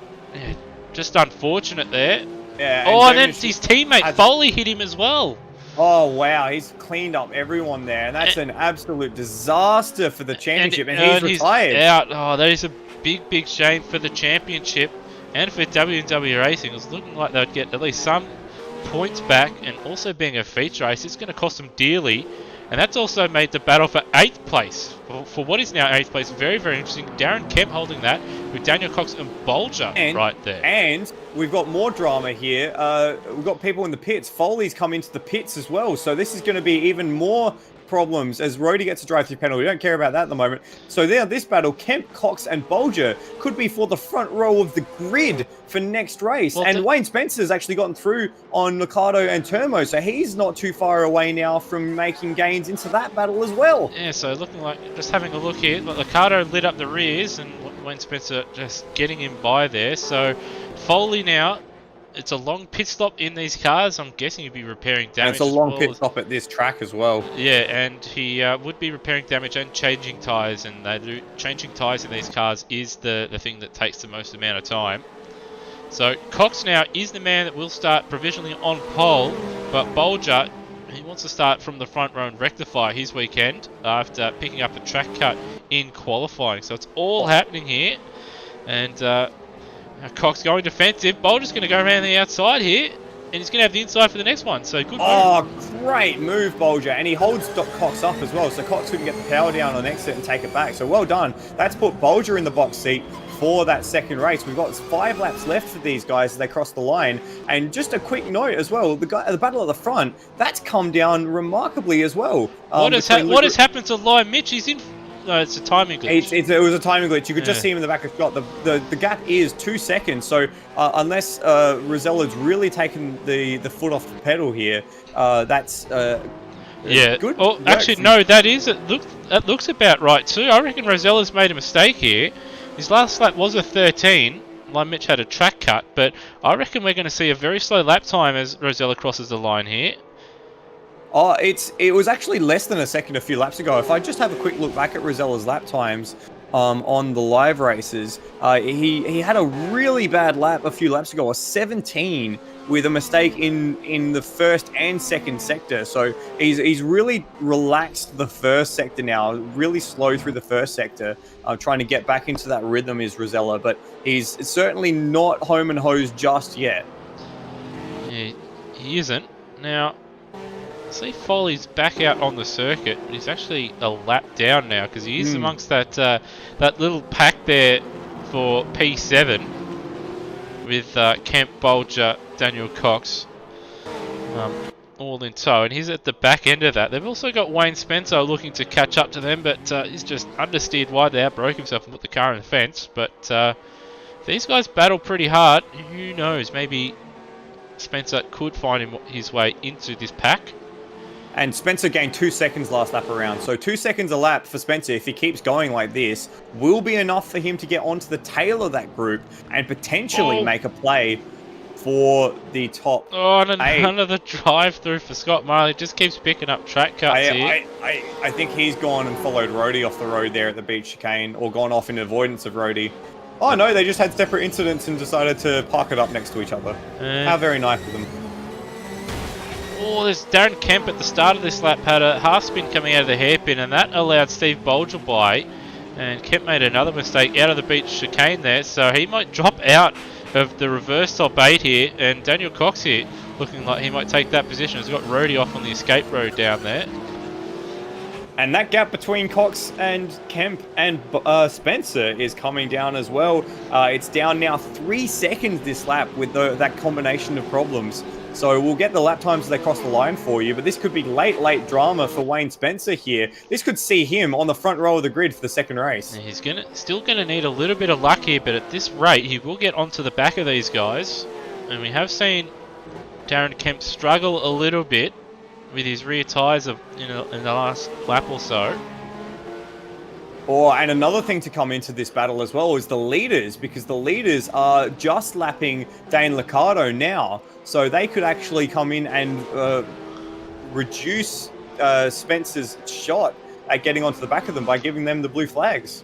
just unfortunate there. Yeah. And then his teammate Foley hit him as well. Oh wow, he's cleaned up everyone there, and that's an absolute disaster for the championship. And he's retired. Out. Oh, that is a big shame for the championship and for W&W Racing. It was looking like they'd get at least some points back, and also being a feature race, it's going to cost them dearly. And that's also made the battle for 8th place, for what is now 8th place, very interesting. Darren Kemp holding that with Daniel Cox and Bolger right there. And we've got more drama here. We've got people in the pits. Foley's come into the pits as well, so this is going to be even more problems as Rody gets a drive-through penalty. We don't care about that at the moment. So there, this battle, Kemp, Cox, and Bolger could be for the front row of the grid for next race. Well, and Wayne Spencer's actually gotten through on Liccardo and Turmo, so he's not too far away now from making gains into that battle as well. Yeah, so looking like, just having a look here, Liccardo lit up the rears and Wayne Spencer just getting him by there. So Foley now, it's a long pit stop in these cars. I'm guessing he'd be repairing damage. And it's a long pit stop at this track as well. Yeah, and he would be repairing damage and changing tyres. And changing tyres in these cars is the thing that takes the most amount of time. So Cox now is the man that will start provisionally on pole. But Bolger, he wants to start from the front row and rectify his weekend after picking up a track cut in qualifying. So it's all happening here. And Cox going defensive. Bolger's going to go around the outside here, and he's going to have the inside for the next one. So good move. Oh, great move, Bolger. And he holds Cox up as well, so Cox couldn't get the power down on exit and take it back. So well done. That's put Bolger in the box seat for that second race. We've got 5 laps left for these guys as they cross the line. And just a quick note as well, the battle at the front, that's come down remarkably as well. What has happened to Lyon Mitch? He's in... No, it's a timing glitch. It was a timing glitch. You could just see him in the back of Scott. The gap is 2 seconds. So unless Rosella's really taken the foot off the pedal here, that's good. Oh, actually, no, that looks about right too. I reckon Rosella's made a mistake here. His last lap was a 13. Lime Mitch had a track cut, but I reckon we're going to see a very slow lap time as Rosella crosses the line here. Oh, it was actually less than a second a few laps ago. If I just have a quick look back at Rosella's lap times on the live races, he had a really bad lap a few laps ago, a 17 with a mistake in the first and second sector. So he's really relaxed the first sector now, really slow through the first sector, trying to get back into that rhythm is Rosella, but he's certainly not home and hosed just yet. Yeah, he isn't. Now, see Foley's back out on the circuit, but he's actually a lap down now because he is amongst that that little pack there for P7 with Kemp, Bolger, Daniel Cox all in tow, and he's at the back end of that. They've also got Wayne Spencer looking to catch up to them, but he's just understeered wide there, broke himself and put the car in the fence. But these guys battle pretty hard. Who knows, maybe Spencer could find his way into this pack. And Spencer gained 2 seconds last lap around. So 2 seconds a lap for Spencer, if he keeps going like this, will be enough for him to get onto the tail of that group and potentially make a play for the top. Oh, and another drive through for Scott Marley. Just keeps picking up track cuts here. I think he's gone and followed Rhodey off the road there at the beach chicane, or gone off in avoidance of Rhodey. Oh no, they just had separate incidents and decided to park it up next to each other. How very nice of them. Oh, there's Darren Kemp at the start of this lap had a half spin coming out of the hairpin, and that allowed Steve Bolger by. And Kemp made another mistake out of the beach chicane there, so he might drop out of the reverse top 8 here. And Daniel Cox here looking like he might take that position. He's got Rhodey off on the escape road down there. And that gap between Cox and Kemp and Spencer is coming down as well. It's down now 3 seconds this lap with that combination of problems. So we'll get the lap times as they cross the line for you, but this could be late drama for Wayne Spencer here. This could see him on the front row of the grid for the second race. He's still gonna need a little bit of luck here, but at this rate, he will get onto the back of these guys. And we have seen Darren Kemp struggle a little bit with his rear tyres in the last lap or so. And another thing to come into this battle as well is the leaders, because the leaders are just lapping Dane Liccardo now. So they could actually come in and reduce Spencer's shot at getting onto the back of them by giving them the blue flags.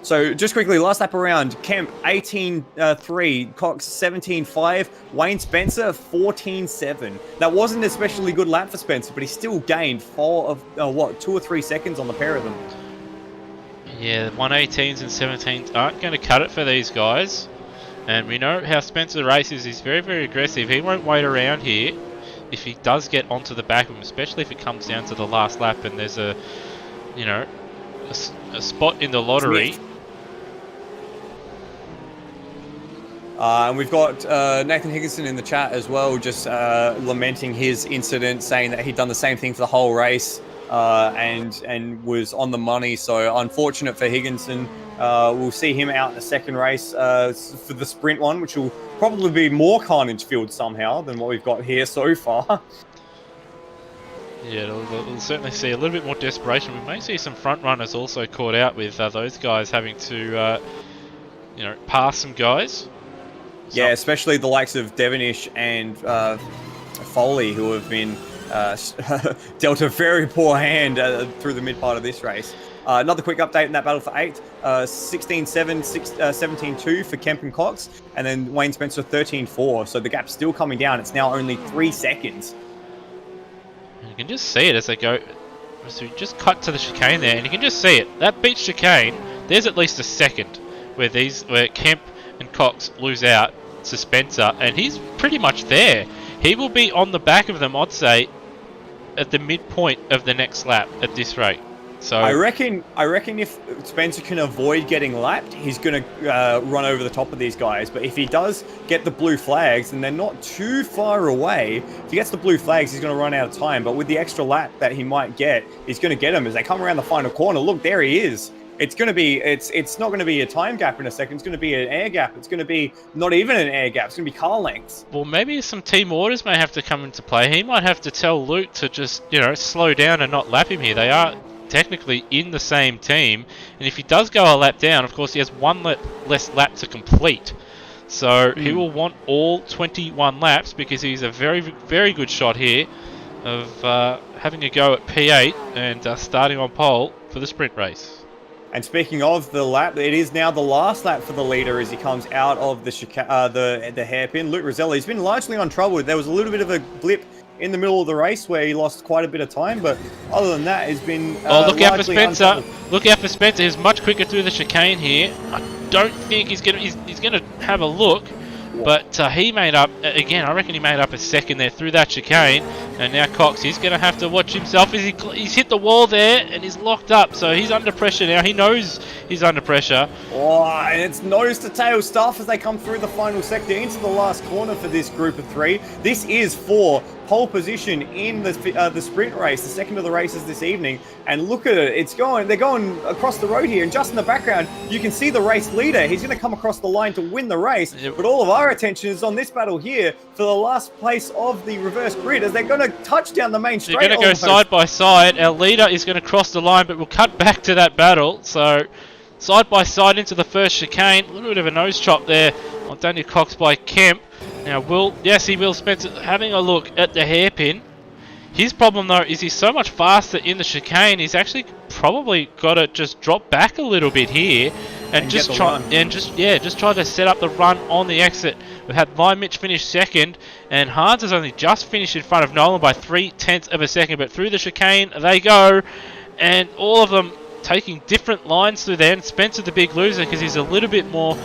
So just quickly, last lap around, Kemp 18.3, Cox 17.5, Wayne Spencer 14.7. That wasn't an especially good lap for Spencer, but he still gained 2 or 3 seconds on the pair of them. Yeah, 118s and 17s aren't going to cut it for these guys. And we know how Spencer races. He's very, very aggressive. He won't wait around here if he does get onto the back of him, especially if it comes down to the last lap and there's a spot in the lottery. And we've got Nathan Higginson in the chat as well, just lamenting his incident, saying that he'd done the same thing for the whole race and was on the money. So unfortunate for Higginson. We'll see him out in the second race for the sprint one, which will probably be more carnage filled somehow than what we've got here so far. Yeah, we'll certainly see a little bit more desperation. We may see some front runners also caught out with those guys having to, pass some guys. Yeah, especially the likes of Devonish and Foley, who have been dealt a very poor hand through the mid part of this race. Another quick update in that battle for 8. 16.7, 17.2 for Kemp and Cox, and then Wayne Spencer 13.4. So the gap's still coming down. It's now only 3 seconds. You can just see it as they go. So you just cut to the chicane there, and you can just see it. That beach chicane, there's at least a second where Kemp and Cox lose out to Spencer, and he's pretty much there. He will be on the back of them, I'd say, at the midpoint of the next lap at this rate. So I reckon if Spencer can avoid getting lapped, he's going to run over the top of these guys. But if he does get the blue flags, and they're not too far away, if he gets the blue flags, he's going to run out of time. But with the extra lap that he might get, he's going to get him as they come around the final corner. Look, there he is. It's going to be, it's not going to be a time gap in a second. It's going to be an air gap. It's going to be not even an air gap. It's going to be car lengths. Well, maybe some team orders may have to come into play. He might have to tell Luke to just, slow down and not lap him here. They are technically in the same team, and if he does go a lap down, of course he has one less lap to complete, so he will want all 21 laps, because he's a very, very good shot here of having a go at P8 and starting on pole for the sprint race. And speaking of the lap, it is now the last lap for the leader as he comes out of the hairpin. Luke Roselli, he's been largely untroubled. There was a little bit of a blip in the middle of the race where he lost quite a bit of time, but other than that, he's been look out for Spencer. Look out for Spencer. He's much quicker through the chicane here. I don't think he's gonna have a look, but he made up again. I reckon he made up a second there through that chicane. And now Cox, he's going to have to watch himself as he's hit the wall there and he's locked up. So he's under pressure now. He knows he's under pressure. Oh, and it's nose to tail stuff as they come through the final sector into the last corner for this group of 3. This is for pole position in the sprint race, the second of the races this evening. And look at it, they're going across the road here, and just in the background you can see the race leader. He's going to come across the line to win the race. Yep. But all of our attention is on this battle here for the last place of the reverse grid, as they're going to touch down the main straight. They're going to go side by side. Our leader is going to cross the line, but we'll cut back to that battle. So side by side into the first chicane. A little bit of a nose chop there on Daniel Cox by Kemp. Now, Will Spencer having a look at the hairpin. His problem, though, is he's so much faster in the chicane. He's actually probably got to just drop back a little bit here and just try to set up the run on the exit. We've had Lion Mitch finish second, and Hans has only just finished in front of Nolan by 0.3 of a second. But through the chicane they go, and all of them taking different lines through there. And Spencer the big loser because he's a little bit more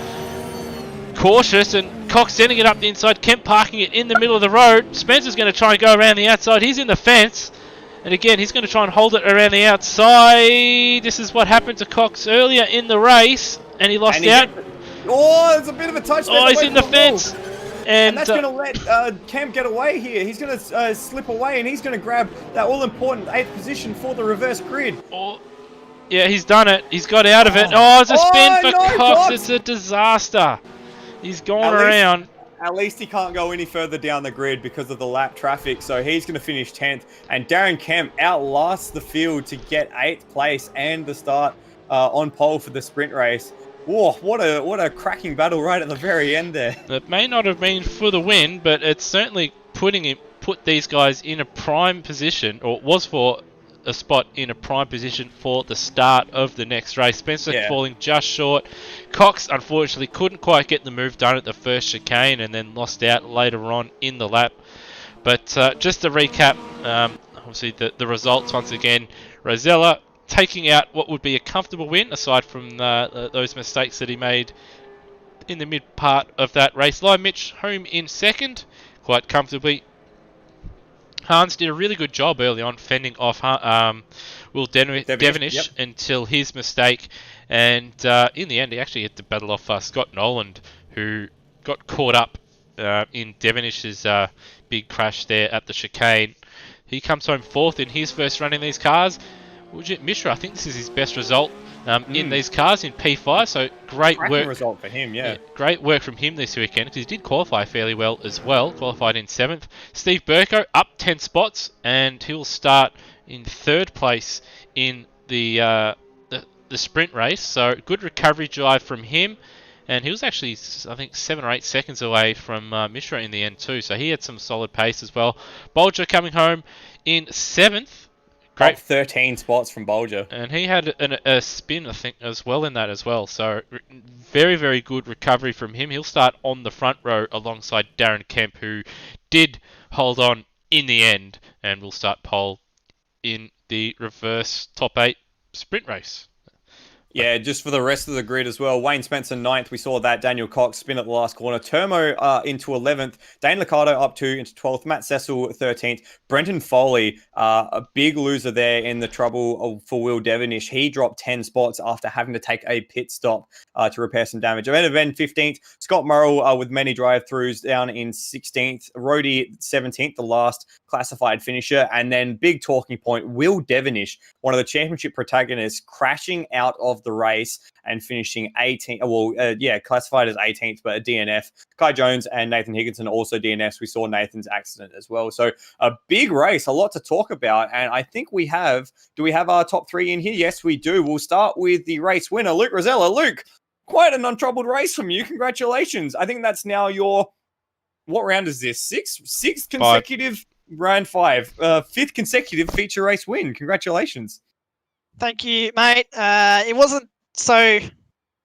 cautious, and Cox sending it up the inside. Kemp parking it in the middle of the road. Spencer's going to try and go around the outside. He's in the fence, and again he's going to try and hold it around the outside. This is what happened to Cox earlier in the race, and he lost out. There's a bit of a touch there. Oh, he's in the fence. And that's going to let Kemp get away here. He's going to slip away, and he's going to grab that all-important 8th position for the reverse grid. Yeah, he's done it. He's got out of it. It's a spin for Cox. It's a disaster. He's gone around. At least he can't go any further down the grid because of the lap traffic, so he's going to finish 10th. And Darren Kemp outlasts the field to get 8th place and the start on pole for the sprint race. Whoa, what a cracking battle right at the very end there. It may not have been for the win, but it's certainly put these guys in a prime position, or it was for a spot in a prime position for the start of the next race. Spencer falling just short. Cox unfortunately couldn't quite get the move done at the first chicane and then lost out later on in the lap. But just to recap, obviously the results once again. Rosella taking out what would be a comfortable win aside from those mistakes that he made in the mid part of that race. Lion Mitch home in second quite comfortably. Hans did a really good job early on fending off Will Devenish until his mistake, and in the end he actually had to battle off Scott Noland, who got caught up in Devenish's big crash there at the chicane. He comes home 4th in his first run in these cars. Ujit Mishra, I think this is his best result in these cars in P5, so great work. Result for him, yeah. Great work from him this weekend, because he did qualify fairly well as well, qualified in 7th. Steve Burko up 10 spots, and he'll start in 3rd place in the sprint race, so good recovery drive from him. And he was actually, I think, 7 or 8 seconds away from Mishra in the end too, so he had some solid pace as well. Bolger coming home in 7th. Great. Up 13 spots from Bolger. And he had a spin, I think, as well in that as well. So very, very good recovery from him. He'll start on the front row alongside Darren Kemp, who did hold on in the end, and will start pole in the reverse top 8 sprint race. Yeah, just for the rest of the grid as well. Wayne Spencer 9th. We saw that. Daniel Cox spin at the last corner. Termo into 11th. Dane Liccardo up 2 into 12th. Matt Cecil 13th. Brenton Foley, a big loser there in the trouble for Will Devenish. He dropped 10 spots after having to take a pit stop to repair some damage. Event 15th. Scott Murrell with many drive-throughs down in 16th. Rhodey 17th, the last classified finisher. And then big talking point, Will Devenish, one of the championship protagonists, crashing out of the race and finishing 18th. Classified as 18th, but a DNF. Kai Jones and Nathan Higginson also DNFs. We saw Nathan's accident as well. So a big race, a lot to talk about. And I think do we have our top 3 in here? Yes, we do. We'll start with the race winner, Luke Rosella. Luke, quite an untroubled race from you. Congratulations. I think that's now what round is this? Sixth consecutive round 5. 5th consecutive feature race win. Congratulations. Thank you, mate. It wasn't so. It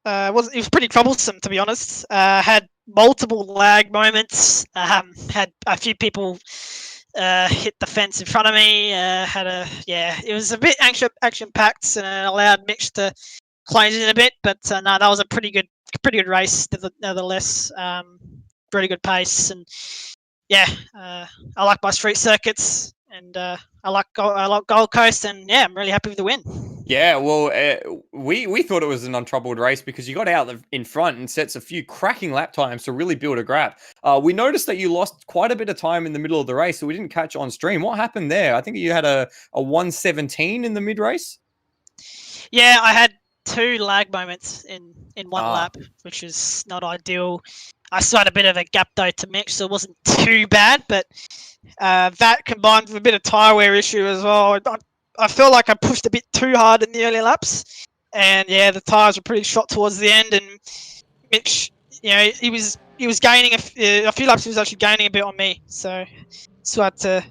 was pretty troublesome, to be honest. Had multiple lag moments. Had a few people hit the fence in front of me. It was a bit action packed and allowed Mitch to close it a bit. But no, that was a pretty good race, nevertheless. Pretty good pace, and I like my street circuits. and I like Gold Coast, and yeah, I'm really happy with the win. Yeah, well, we thought it was an untroubled race because you got out in front and sets a few cracking lap times to really build a gap. We noticed that you lost quite a bit of time in the middle of the race, so we didn't catch on stream. What happened there? I think you had a 1:17 in the mid race. Yeah, I had 2 lag moments in one Ah. lap, which is not ideal. I still had a bit of a gap though to Mitch, so it wasn't too bad. But that combined with a bit of tyre wear issue as well, I feel like I pushed a bit too hard in the early laps, and yeah, the tyres were pretty shot towards the end. And Mitch, he was gaining a few laps. He was actually gaining a bit on me, so I had to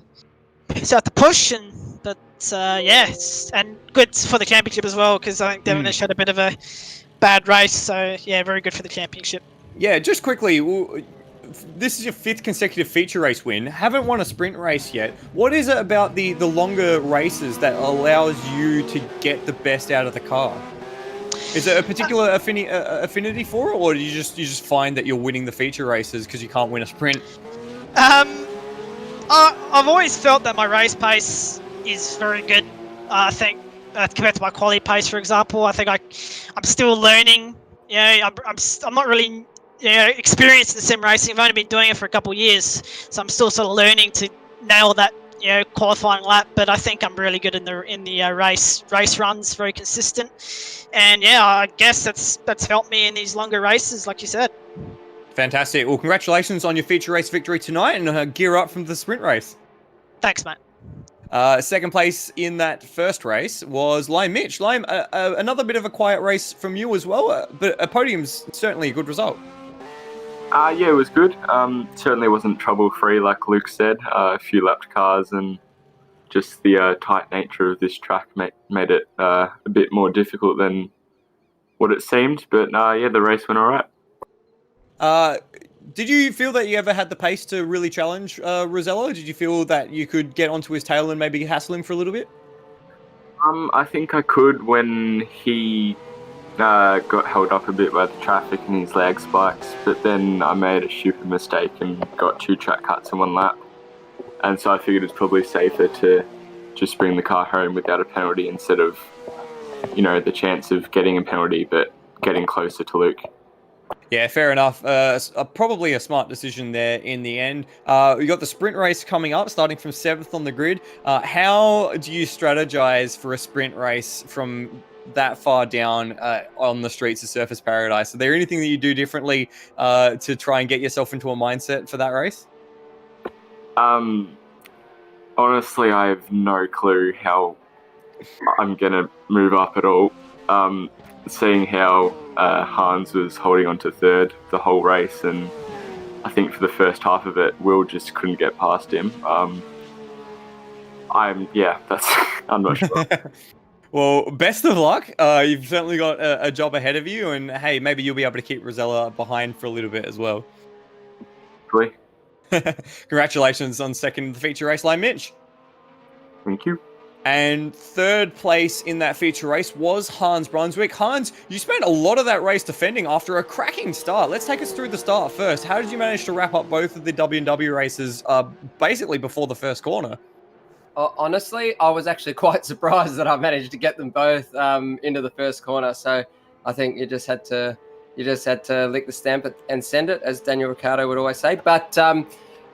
push. But and good for the championship as well, because I think Devonish had a bit of a bad race. So yeah, very good for the championship. Yeah, just quickly, this is your 5th consecutive feature race win. Haven't won a sprint race yet. What is it about the longer races that allows you to get the best out of the car? Is it a particular affinity for it, or do you just find that you're winning the feature races because you can't win a sprint? I've always felt that my race pace is very good. I think compared to my quality pace, for example, I think I'm still learning. I'm not really experienced in sim racing. I've only been doing it for a couple of years, so I'm still sort of learning to nail that qualifying lap. But I think I'm really good in the race runs, very consistent, and I guess that's helped me in these longer races, like you said. Fantastic. Well, congratulations on your feature race victory tonight, and gear up from the sprint race. Thanks, mate. Second place in that first race was Lime Mitch. Lime, another bit of a quiet race from you as well, but a podium's certainly a good result. Yeah, it was good. Certainly wasn't trouble-free, like Luke said. A few lapped cars, and just the tight nature of this track made it a bit more difficult than what it seemed. But yeah, the race went all right. Did you feel that you ever had the pace to really challenge Rosello? Did you feel that you could get onto his tail and maybe hassle him for a little bit? I think I could when he got held up a bit by the traffic and his lag spikes, but then I made a stupid mistake and got 2 track cuts in 1 lap. And so I figured it's probably safer to just bring the car home without a penalty instead of, the chance of getting a penalty, but getting closer to Luke. Yeah, fair enough. Probably a smart decision there in the end. We got the sprint race coming up, starting from 7th on the grid. How do you strategize for a sprint race from that far down on the streets of Surfers Paradise? Is there anything that you do differently to try and get yourself into a mindset for that race? Honestly, I have no clue how I'm going to move up at all. Seeing how Hans was holding on to 3rd the whole race, and I think for the first half of it, Will just couldn't get past him. I'm not sure. Well, best of luck. You've certainly got a job ahead of you, and hey, maybe you'll be able to keep Rosella behind for a little bit as well. Really? Congratulations on second in the feature race, Lime Mitch. Thank you. And 3rd place in that feature race was Hans Brunswick. Hans, you spent a lot of that race defending after a cracking start. Let's take us through the start first. How did you manage to wrap up both of the W&W races basically before the first corner? Honestly, I was actually quite surprised that I managed to get them both into the first corner. So I think you just had to lick the stamp and send it, as Daniel Ricciardo would always say. But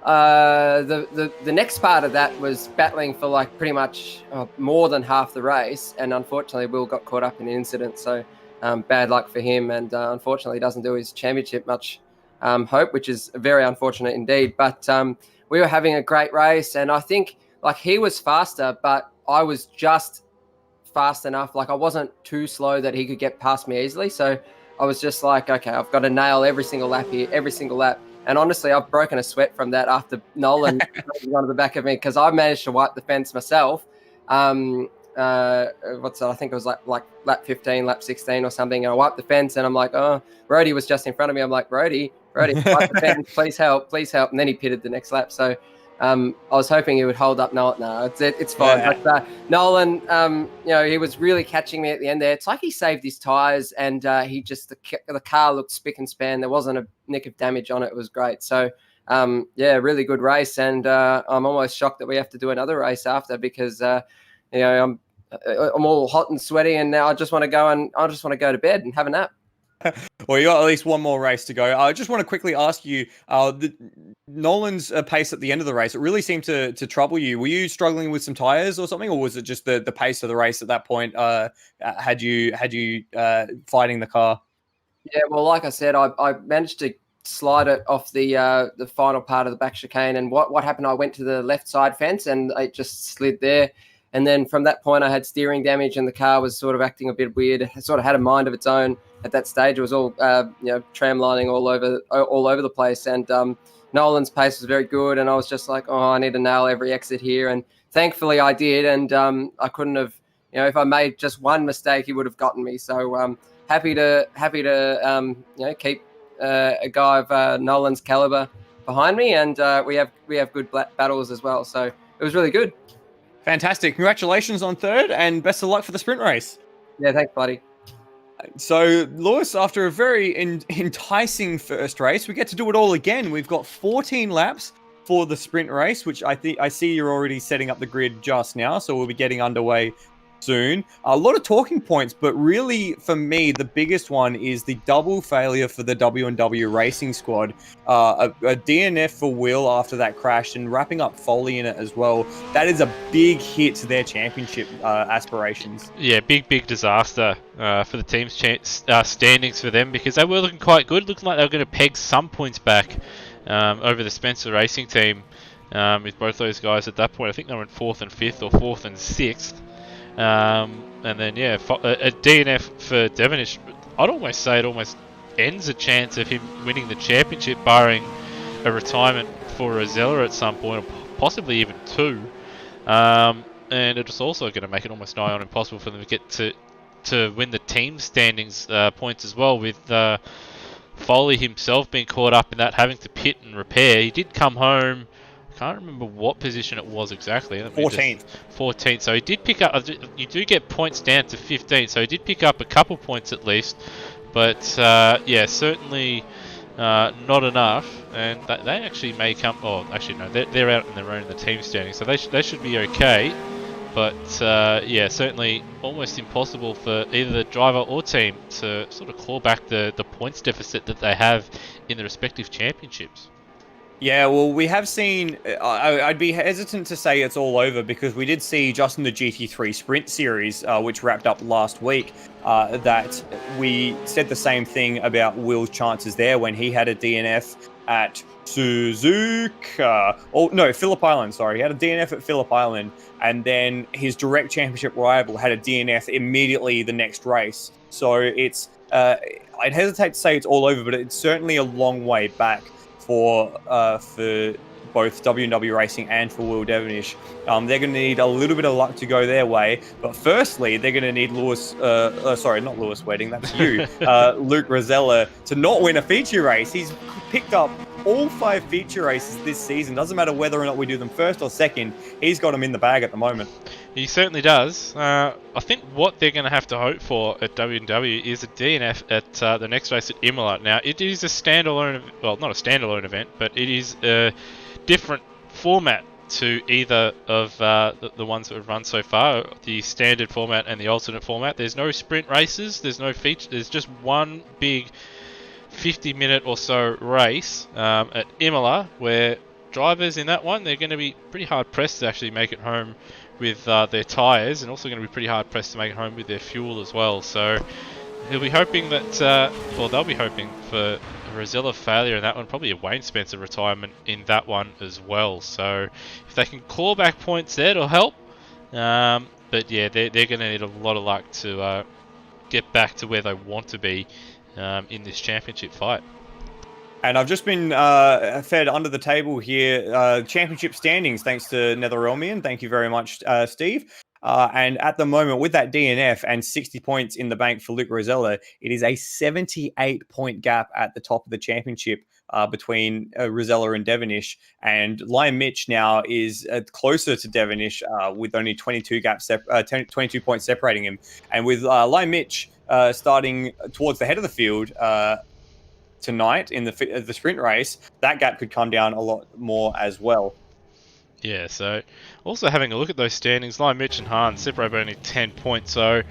the next part of that was battling for like pretty much more than half the race, and unfortunately Will got caught up in an incident, so bad luck for him, and unfortunately doesn't do his championship much hope, which is very unfortunate indeed. But we were having a great race, and I think like he was faster, but I was just fast enough. Like I wasn't too slow that he could get past me easily, so I was just like, okay, I've got to nail every single lap here, every single lap. And honestly, I've broken a sweat from that after Nolan got to the back of me, because I managed to wipe the fence myself. I think it was like lap 15, lap 16 or something. And I wiped the fence, and I'm like, oh, Brody was just in front of me. I'm like, Brody, wipe the fence, please help. And then he pitted the next lap. So I was hoping he would hold up. No, it's fine. Yeah. But Nolan, he was really catching me at the end there. It's like he saved his tyres, and the car looked spick and span. There wasn't a nick of damage on it. It was great. So yeah, really good race, and I'm almost shocked that we have to do another race after because I'm all hot and sweaty, and now I just want to go to bed and have a nap. Well, you got at least one more race to go. I just want to quickly ask you, Nolan's pace at the end of the race, it really seemed to trouble you. Were you struggling with some tires or something, or was it just the pace of the race at that point had you fighting the car? Yeah, well, like I said, I managed to slide it off the final part of the back chicane, and what happened? I went to the left side fence, and it just slid there. And then from that point, I had steering damage, and the car was sort of acting a bit weird. It sort of had a mind of its own at that stage. It was all tramlining all over the place, and Nolan's pace was very good, and I was just like, oh, I need to nail every exit here, and thankfully I did, and I couldn't have, if I made just one mistake, he would have gotten me. So happy to keep a guy of Nolan's caliber behind me, and we have good battles as well. So it was really good. Fantastic. Congratulations on third, and best of luck for the sprint race. Yeah, thanks, buddy. So, Lewis, after a very enticing first race, we get to do it all again. We've got 14 laps for the sprint race, which I see you're already setting up the grid just now, so we'll be getting underway soon. A lot of talking points, but really for me, the biggest one is the double failure for the W&W Racing Squad. A DNF for Will after that crash and wrapping up Foley in it as well. That is a big hit to their championship aspirations. Yeah, big disaster for the team's standings for them, because they were looking quite good, looking like they were going to peg some points back over the Spencer Racing team with both those guys at that point. I think they were in 4th and 5th or 4th and 6th. And then, yeah, a DNF for Devonish, I'd almost say it almost ends a chance of him winning the championship, barring a retirement for Rosella at some point, or possibly even 2. And it's also going to make it almost nigh on impossible for them to get to win the team standings points as well, with Foley himself being caught up in that, having to pit and repair. He did come home. Can't remember what position it was exactly. 14th. 14th. So he did pick up. You do get points down to 15. So he did pick up a couple points at least. But yeah, certainly not enough. And they actually may come. Oh, actually no, they're out on their own in the team standing, so they should be okay. But yeah, certainly almost impossible for either the driver or team to sort of claw back the points deficit that they have in the respective championships. Yeah, well, we have seen, I'd be hesitant to say it's all over, because we did see just in the GT3 Sprint Series, which wrapped up last week, that we said the same thing about Will's chances there when he had a DNF at Phillip Island, sorry. He had a DNF at Phillip Island, and then his direct championship rival had a DNF immediately the next race. So it's, I'd hesitate to say it's all over, but it's certainly a long way back for both W&W Racing and for Will Devonish. They're going to need a little bit of luck to go their way, but firstly, they're going to need not Lewis Wedding, that's you, Luke Rosella, to not win a feature race. He's picked up all 5 feature races this season. Doesn't matter whether or not we do them first or second, he's got them in the bag at the moment. He certainly does. I think what they're going to have to hope for at W&W is a DNF at the next race at Imola. Now, it is a standalone, well, not a standalone event, but it is a different format to either of the ones that we've run so far, the standard format and the alternate format. There's no sprint races, there's no feature, there's just one big 50-minute or so race at Imola, where drivers in that one, they're going to be pretty hard-pressed to actually make it home with their tyres, and also going to be pretty hard-pressed to make it home with their fuel as well. So he'll be hoping that, they'll be hoping for a Rosella failure in that one, probably a Wayne Spencer retirement in that one as well. So if they can claw back points there, it'll help. But yeah, they're going to need a lot of luck to get back to where they want to be in this championship fight. And I've just been fed under the table here championship standings thanks to Netherelmian. Thank you very much, Steve. And at the moment, with that DNF and 60 points in the bank for Luke Rosella, it is a 78-point gap at the top of the championship between Rosella and Devonish. And Lion Mitch now is closer to Devonish with only 22 points separating him. And with Lion Mitch starting towards the head of the field, tonight in the sprint race, that gap could come down a lot more as well. Yeah, so also having a look at those standings, Lime Mitch and Hans separate by only 10 points. So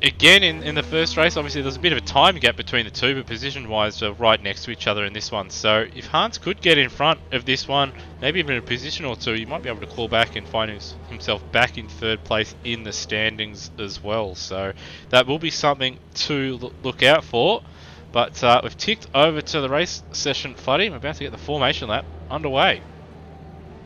again, in the first race, obviously there's a bit of a time gap between the two, but position-wise, they're right next to each other in this one. So if Hans could get in front of this one, maybe even a position or two, he might be able to claw back and find himself back in third place in the standings as well. So that will be something to look out for. But we've ticked over to the race session, Floody. We're about to get the formation lap underway.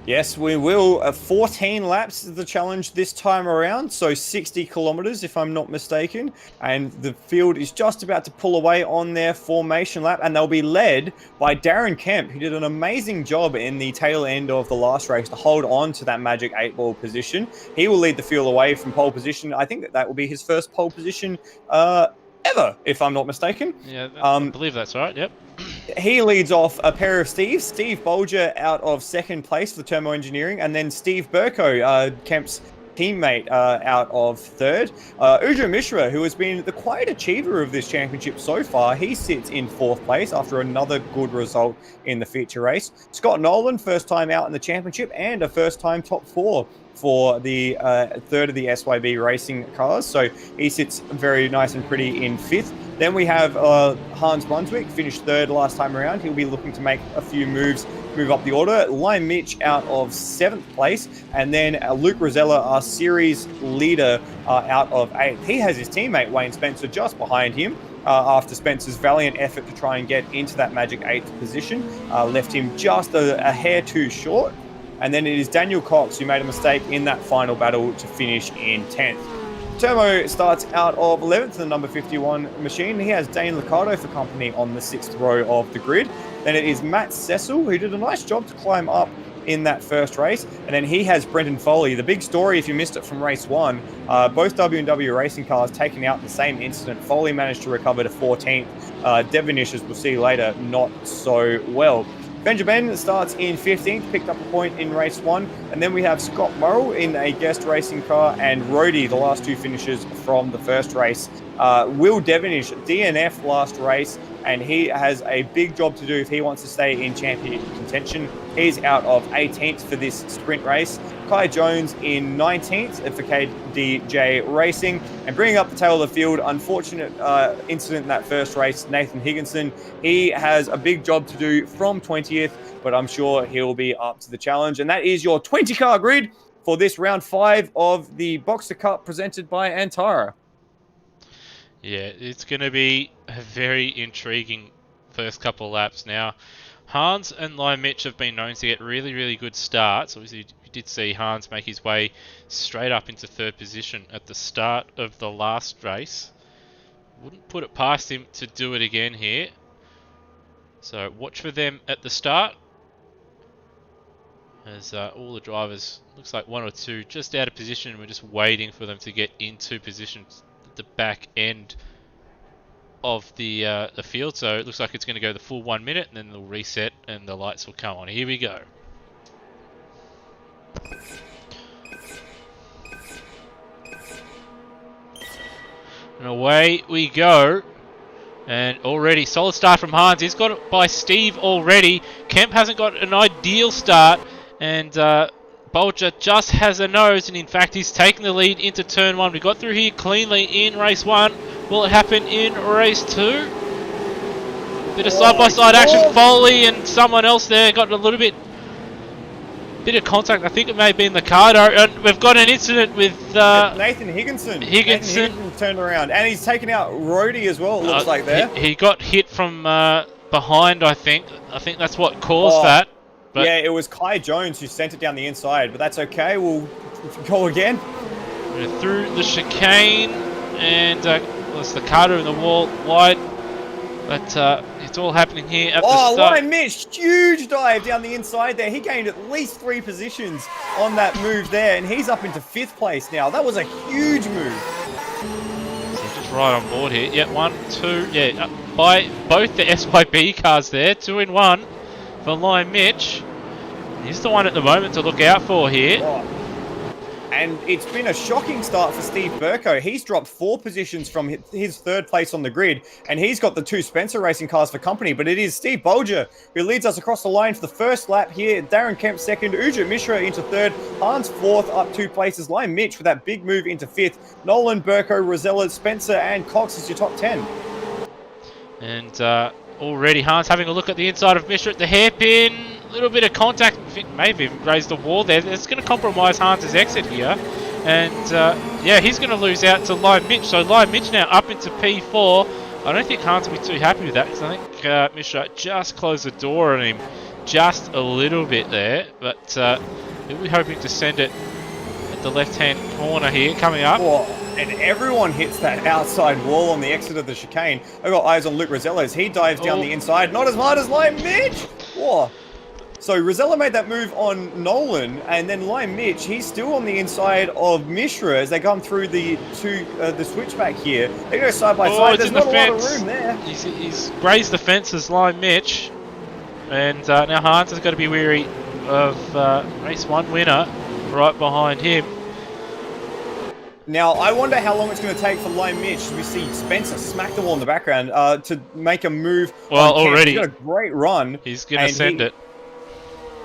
Yes, we will. 14 laps is the challenge this time around, so 60 kilometers if I'm not mistaken. And the field is just about to pull away on their formation lap, and they'll be led by Darren Kemp, who did an amazing job in the tail end of the last race to hold on to that magic 8-ball position. He will lead the field away from pole position. I think that will be his first pole position ever, if I'm not mistaken. Yeah, I believe that's right, yep. He leads off a pair of Steves. Steve Bolger out of second place for Thermo Engineering, and then Steve Burko, Kemp's teammate, out of third. Ujo Mishra, who has been the quiet achiever of this championship so far, he sits in fourth place after another good result in the feature race. Scott Nolan, first time out in the championship and a first time top 4 for the third of the SYB racing cars. So he sits very nice and pretty in fifth. Then we have Hans Brunswick, finished third last time around. He'll be looking to make a few moves, move up the order. Lime Mitch out of seventh place. And then Luke Rosella, our series leader, out of eighth. He has his teammate Wayne Spencer just behind him. After Spencer's valiant effort to try and get into that magic 8th position, left him just a hair too short. And then it is Daniel Cox who made a mistake in that final battle to finish in 10th. Turmo starts out of 11th, the number 51 machine. He has Dane Liccardo for company on the 6th row of the grid. Then it is Matt Cecil, who did a nice job to climb up in that first race. And then he has Brendan Foley. The big story, if you missed it from race 1, both W&W racing cars taking out the same incident. Foley managed to recover to 14th. Devonish, as we'll see later, not so well. Benjamin starts in 15th, picked up a point in race 1. And then we have Scott Morrill in a guest racing car, and Rhodey, the last two finishers from the first race. Will Devonish, DNF last race, and he has a big job to do if he wants to stay in champion contention. He's out of 18th for this sprint race. Kai Jones in 19th for KDJ Racing. And bringing up the tail of the field, unfortunate incident in that first race, Nathan Higginson. He has a big job to do from 20th, but I'm sure he'll be up to the challenge. And that is your 20-car grid for this round 5 of the Boxer Cup presented by Antara. Yeah, it's going to be a very intriguing first couple of laps now. Hans and Lime Mitch have been known to get really, really good starts. Obviously, we did see Hans make his way straight up into third position at the start of the last race. Wouldn't put it past him to do it again here. So watch for them at the start. As all the drivers, looks like one or two just out of position. We're just waiting for them to get into position at the back end of the field. So it looks like it's going to go the full 1 minute, and then they'll reset and the lights will come on. Here we go. And away we go. And already solid start from Hans. He's got it by Steve already. Kemp hasn't got an ideal start, and Bolger just has a nose, and in fact he's taking the lead into turn 1. We got through here cleanly in race 1. Will it happen in race 2? Bit of side-by-side action. Foley and someone else there got a little bit of contact. I think it may have been Liccardo, and we've got an incident with Nathan Higginson. Higginson Nathan Higginson turned around, and he's taken out Rhodey as well. It looks like there. He got hit from behind. I think that's what caused that. But yeah, it was Kai Jones who sent it down the inside, but that's okay. We'll go again. We're through the chicane, and there's Liccardo in the wall wide. But it's all happening here at the start. Oh, Lime Mitch, huge dive down the inside there. He gained at least 3 positions on that move there, and he's up into 5th place now. That was a huge move. So just right on board here. Yeah, 1, 2. Yeah, by both the SYB cars there. 2 in 1 for Lime Mitch. He's the one at the moment to look out for here. Oh. And it's been a shocking start for Steve Burko. He's dropped 4 positions from his 3rd place on the grid, and he's got the 2 Spencer Racing cars for company. But it is Steve Bolger who leads us across the line for the first lap here. Darren Kemp 2nd, Ujit Mishra into 3rd, Hans 4th, up 2 places. Lion Mitch with that big move into 5th. Nolan, Burko, Rosella, Spencer, and Cox is your top 10. And already Hans having a look at the inside of Mishra at the hairpin. A little bit of contact, maybe raised the wall there. It's going to compromise Hans' exit here. And yeah, he's going to lose out to Lion Mitch. So Lion Mitch now up into P4. I don't think Hans will be too happy with that, because I think Mishra just closed the door on him just a little bit there. But he'll be hoping to send it at the left-hand corner here, coming up. Oh, and everyone hits that outside wall on the exit of the chicane. I've got eyes on Luke Rosella as he dives down the inside. Not as hard as Lion Mitch! Whoa. So Rosella made that move on Nolan, and then Lion Mitch, he's still on the inside of Mishra as they come through the switchback here. They go side by side. There's not a lot of room there. He's grazed the fence as Lion Mitch, and now Hans has got to be weary of race 1 winner right behind him. Now, I wonder how long it's going to take for Lion Mitch. We see Spencer smack the wall in the background to make a move. Well, already. He's got a great run. He's going to send it.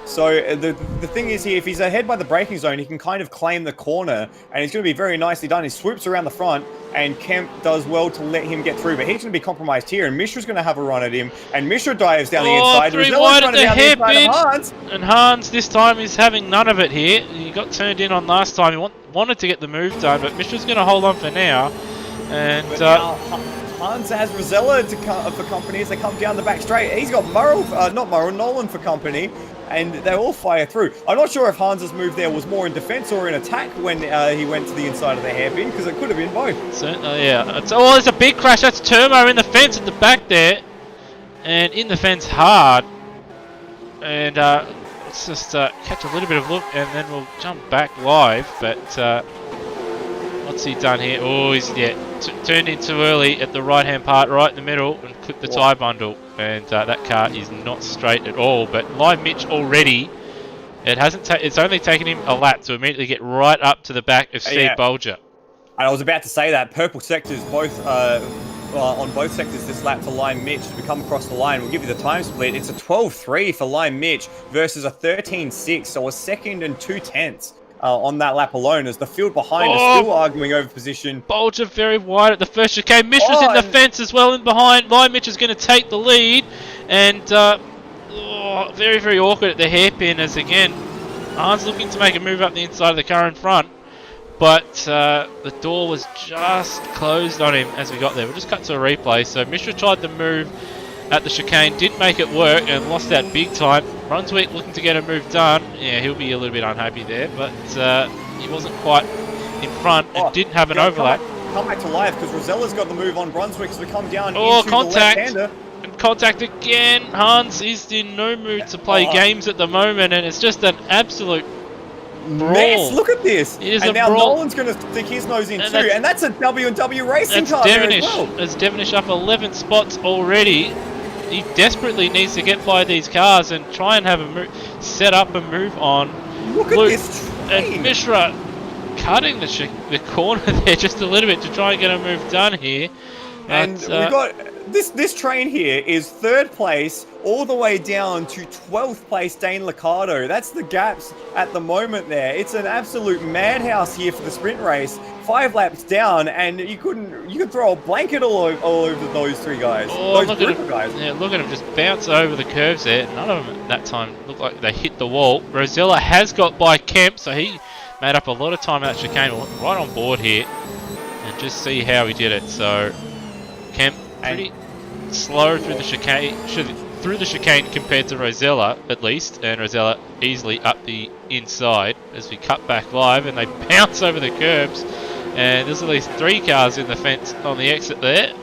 So the thing is here, if he's ahead by the braking zone, he can kind of claim the corner, and it's going to be very nicely done. He swoops around the front, and Kemp does well to let him get through, but he's going to be compromised here, and Mishra's going to have a run at him, and Mishra dives down the inside. 3 wide at the hairpin, and Hans this time is having none of it here. He got turned in on last time. He wanted to get the move done, but Mishra's going to hold on for now. And Hans has Rosella for company as they come down the back straight. He's got Nolan for company, and they all fire through. I'm not sure if Hans's move there was more in defense or in attack when he went to the inside of the hairpin, because it could have been both. Yeah. There's a big crash. That's Turbo in the fence at the back there, and in the fence hard. And let's just catch a little bit of look, and then we'll jump back live. But what's he done here? Oh, he's turned in too early at the right-hand part, right in the middle, and clipped the tyre bundle. And that car is not straight at all. But Live Mitch already, it's only taken him a lap to immediately get right up to the back of Steve Bolger. And I was about to say that purple sectors both on both sectors this lap for Lion Mitch as we come across the line. We'll give you the time split. It's a 12.3 for Lion Mitch versus a 13.6, so a 2nd and 2/10 on that lap alone, as the field behind is still arguing over position. Bolger very wide at the first chicane. Mishra's in the fence as well in behind. Lion Mitch is going to take the lead, and very, very awkward at the hairpin as again Hans looking to make a move up the inside of the car in front, but the door was just closed on him as we got there. We'll just cut to a replay. So Mishra tried the move at the chicane, didn't make it work, and lost out big time. Brunswick looking to get a move done. Yeah, he'll be a little bit unhappy there, but he wasn't quite in front and didn't have an overlap. Come back to life, because Rosella's got the move on Brunswick as we come down into contact. the left-hander. And contact again. Hans is in no mood to play games at the moment, and it's just an absolute brawl. Mess. Look at this. It is and now brawl. Nolan's going to stick his nose in too, and that's a W&W racing car Devonish. there as well. That's Devonish up 11 spots already. He desperately needs to get by these cars and try and have set up a move on. Look at this train. And Mishra cutting the corner there just a little bit to try and get a move done here. And we've got this train here is 3rd place all the way down to 12th place Dane Liccardo. That's the gaps at the moment there. It's an absolute madhouse here for the sprint race. 5 laps down, and you could throw a blanket all over those 3 guys. Look at him. Yeah, look at him just bounce over the curves there. None of them at that time looked like they hit the wall. Rosella has got by Kemp, so he made up a lot of time at that chicane. Right on board here, and just see how he did it. So Kemp pretty slow through the chicane compared to Rosella, at least, and Rosella easily up the inside as we cut back live, and they bounce over the curbs, and there's at least 3 cars in the fence on the exit there.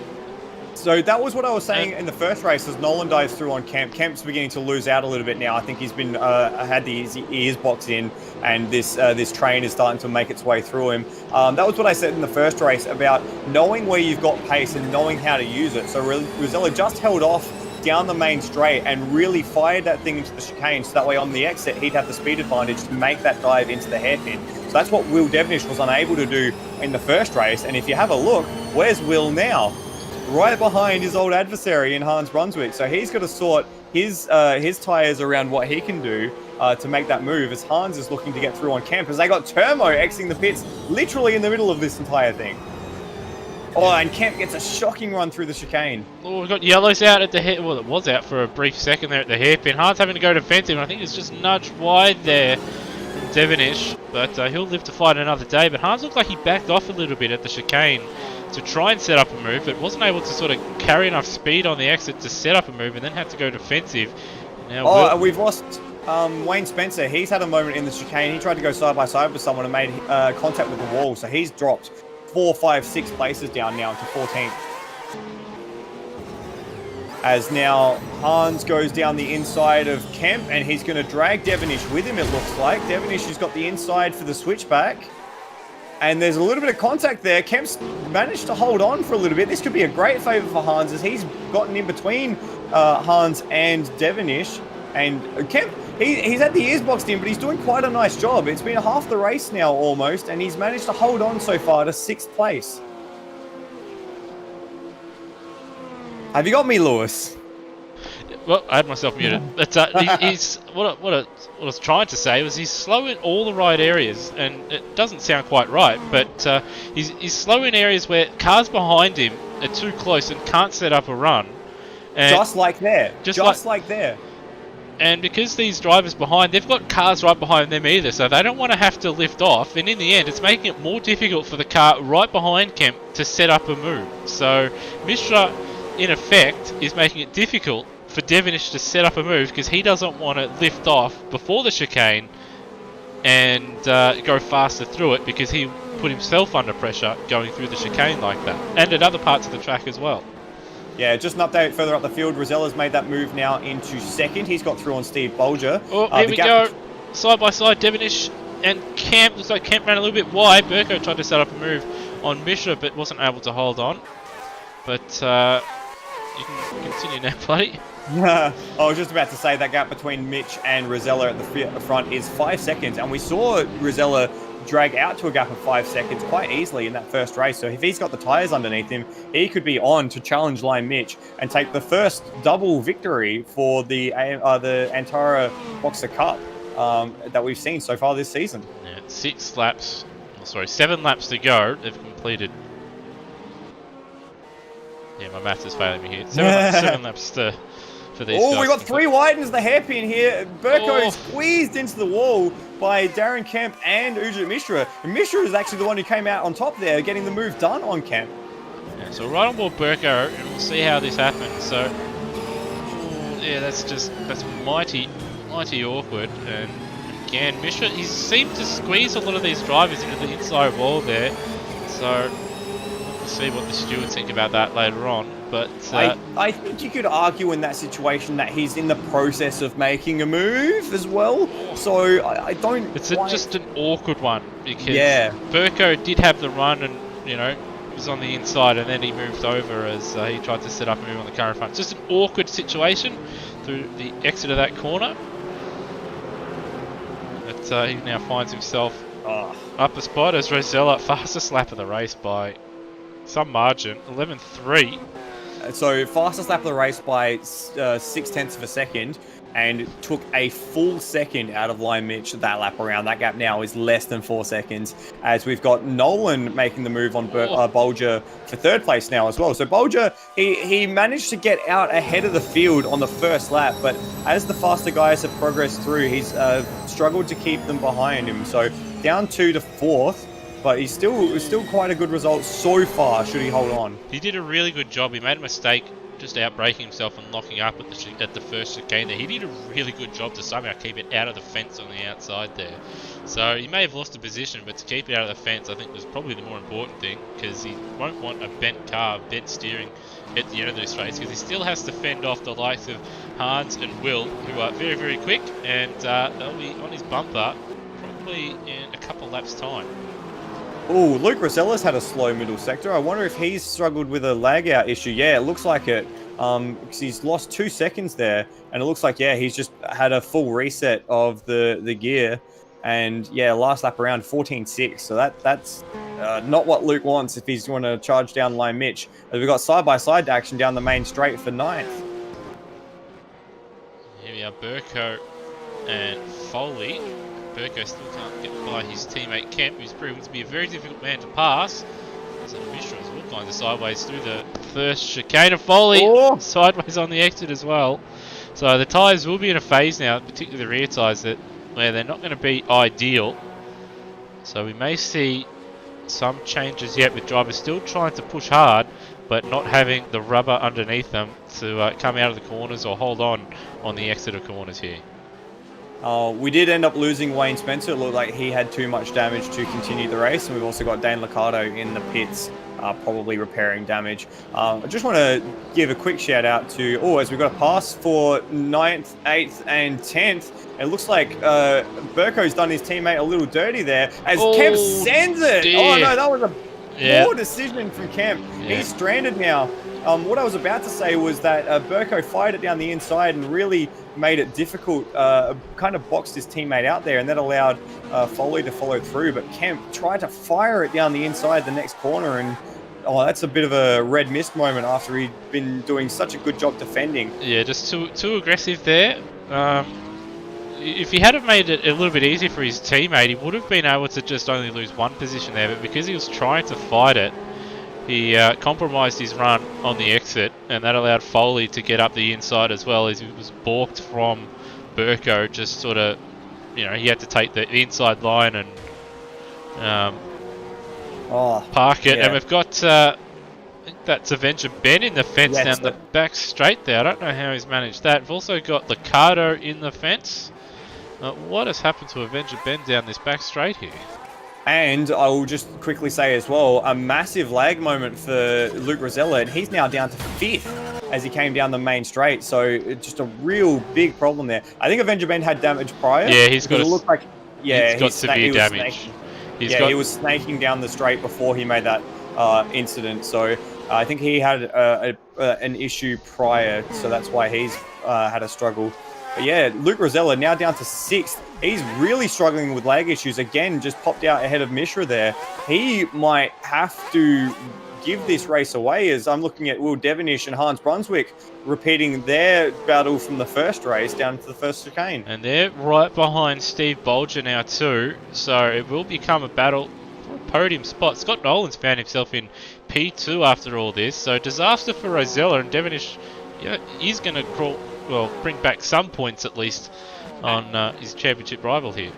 So that was what I was saying in the first race as Nolan dives through on Kemp. Kemp's beginning to lose out a little bit now. I think he's been had the ears boxed in, and this train is starting to make its way through him. That was what I said in the first race about knowing where you've got pace and knowing how to use it. So Rosella just held off down the main straight and really fired that thing into the chicane, so that way on the exit he'd have the speed advantage to make that dive into the hairpin. So That's what Will Devenish was unable to do in the first race. And if you have a look, where's Will now? Right behind his old adversary in Hans Brunswick. So he's got to sort his tyres around what he can do to make that move, as Hans is looking to get through on Kemp, as they got Turmo exiting the pits literally in the middle of this entire thing. Oh, and Kemp gets a shocking run through the chicane. Oh, we've got yellows out at the hip. Well, it was out for a brief second there at the hairpin. Hans having to go defensive, and I think it's just nudged wide there from Devenish. But he'll live to fight another day. But Hans looked like he backed off a little bit at the chicane to try and set up a move, but wasn't able to sort of carry enough speed on the exit to set up a move, and then had to go defensive. Now, and we've lost Wayne Spencer. He's had a moment in the chicane. He tried to go side by side with someone and made contact with the wall, so he's dropped 4, 5, 6 places down now to 14th. As now Hans goes down the inside of Kemp, and he's going to drag Devenish with him, it looks like. Devenish has got the inside for the switchback. And there's a little bit of contact there. Kemp's managed to hold on for a little bit. This could be a great favour for Hans, as he's gotten in between Hans and Devenish. And Kemp, he's had the ears boxed in, but he's doing quite a nice job. It's been half the race now almost, and he's managed to hold on so far to 6th place. Have you got me, Lewis? Well, I had myself muted. But what I was trying to say was he's slow in all the right areas, and it doesn't sound quite right, but he's slow in areas where cars behind him are too close and can't set up a run. And just like there. Just like there. And because these drivers behind, they've got cars right behind them either, so they don't want to have to lift off, and in the end it's making it more difficult for the car right behind Kemp to set up a move. So Mishra, in effect, is making it difficult for Devenish to set up a move, because he doesn't want to lift off before the chicane and go faster through it, because he put himself under pressure going through the chicane like that, and at other parts of the track as well. Yeah, just an update further up the field. Rosella's made that move now into 2nd. He's got through on Steve Bolger. Oh, here we go. Side by side, Devenish and Kemp. Looks like Kemp ran a little bit wide. Burko tried to set up a move on Mishra, but wasn't able to hold on. But you can continue now, buddy. I was just about to say that gap between Mitch and Rosella at the front is 5 seconds, and we saw Rosella drag out to a gap of 5 seconds quite easily in that first race. So if he's got the tyres underneath him, he could be on to challenge Line Mitch and take the first double victory for the Antara Boxer Cup that we've seen so far this season. Yeah, 7 laps to go. They've completed. Yeah, my maths is failing me here. 7 laps for these guys. Oh, we got 3 wide into the hairpin here. Burko squeezed into the wall by Darren Kemp and Ujit Mishra. And Mishra is actually the one who came out on top there, getting the move done on Kemp. Yeah, so right on board Burko, and we'll see how this happens. So, yeah, that's mighty awkward. And again, Mishra, he seemed to squeeze a lot of these drivers into the inside wall there. So, we'll see what the stewards think about that later on. But I think you could argue in that situation that he's in the process of making a move as well. So I don't. It's just an awkward one, because Burko did have the run, and was on the inside, and then he moved over as he tried to set up a move on the car in front. Just an awkward situation through the exit of that corner. But he now finds himself up a spot as Rosella, fastest lap of the race by some margin, 11.3. So fastest lap of the race by 0.6 of a second, and took a full second out of Line Mitch that lap around. That gap now is less than 4 seconds, as we've got Nolan making the move on Bolger for 3rd place now as well. So Bolger, he managed to get out ahead of the field on the first lap, but as the faster guys have progressed through, he's struggled to keep them behind him. So down 2 to 4th. But he's still quite a good result so far, should he hold on. He did a really good job. He made a mistake just outbraking himself and locking up at the first chicane there. He did a really good job to somehow keep it out of the fence on the outside there. So he may have lost a position, but to keep it out of the fence, I think, was probably the more important thing, because he won't want a bent car, bent steering at the end of this race, because he still has to fend off the likes of Hans and Will, who are very, very quick, and they'll be on his bumper probably in a couple laps' time. Oh, Luke Rosella's had a slow middle sector. I wonder if he's struggled with a lag out issue. Yeah, it looks like it. Because he's lost 2 seconds there, and it looks like, he's just had a full reset of the gear. And yeah, last lap around 14.6. So that's not what Luke wants if he's going to charge down low Mitch. We've got side-by-side action down the main straight for 9th. Here we are, Burko and Foley. Burko still can't get by his teammate Kemp, who's proven to be a very difficult man to pass. So Mishra's all kinds of sideways through the first chicane of Foley. Oh. Sideways on the exit as well. So the tyres will be in a phase now, particularly the rear tyres, where they're not going to be ideal. So we may see some changes yet, with drivers still trying to push hard, but not having the rubber underneath them to come out of the corners or hold on the exit of corners here. We did end up losing Wayne Spencer. It looked like he had too much damage to continue the race. And we've also got Dane Liccardo in the pits, probably repairing damage. I just want to give a quick shout out to, as we've got a pass for 9th, 8th and 10th. It looks like Burko's done his teammate a little dirty there as Kemp sends it. Dear. Oh no, that was a poor decision from Kemp. Yeah. He's stranded now. What I was about to say was that Burko fired it down the inside and really made it difficult, kind of boxed his teammate out there, and that allowed Foley to follow through. But Kemp tried to fire it down the inside the next corner, and that's a bit of a red mist moment after he'd been doing such a good job defending. Yeah, just too aggressive there. If he had have made it a little bit easier for his teammate, he would have been able to just only lose one position there, but because he was trying to fight it, he compromised his run on the exit, and that allowed Foley to get up the inside as well, as he was balked from Burko. Just sort of, he had to take the inside line and park it. Yeah. And we've got, I think that's Avenger Ben in the fence down the back straight there. I don't know how he's managed that. We've also got Liccardo in the fence. What has happened to Avenger Ben down this back straight here? And I will just quickly say as well, a massive lag moment for Luke Rosella, and he's now down to 5th as he came down the main straight. So just a real big problem there. I think Avenger Ben had damage prior. Yeah, he's got he's got severe damage. He was snaking down the straight before he made that incident. So I think he had an issue prior, so that's why he's had a struggle. But yeah, Luke Rosella now down to 6th. He's really struggling with lag issues. Again, just popped out ahead of Mishra there. He might have to give this race away, as I'm looking at Will Devonish and Hans Brunswick repeating their battle from the first race down to the first chicane. And they're right behind Steve Bolger now too, so it will become a battle for a podium spot. Scott Nolan's found himself in P2 after all this, so disaster for Rosella, and Devonish is going to bring back some points at least on his championship rival here.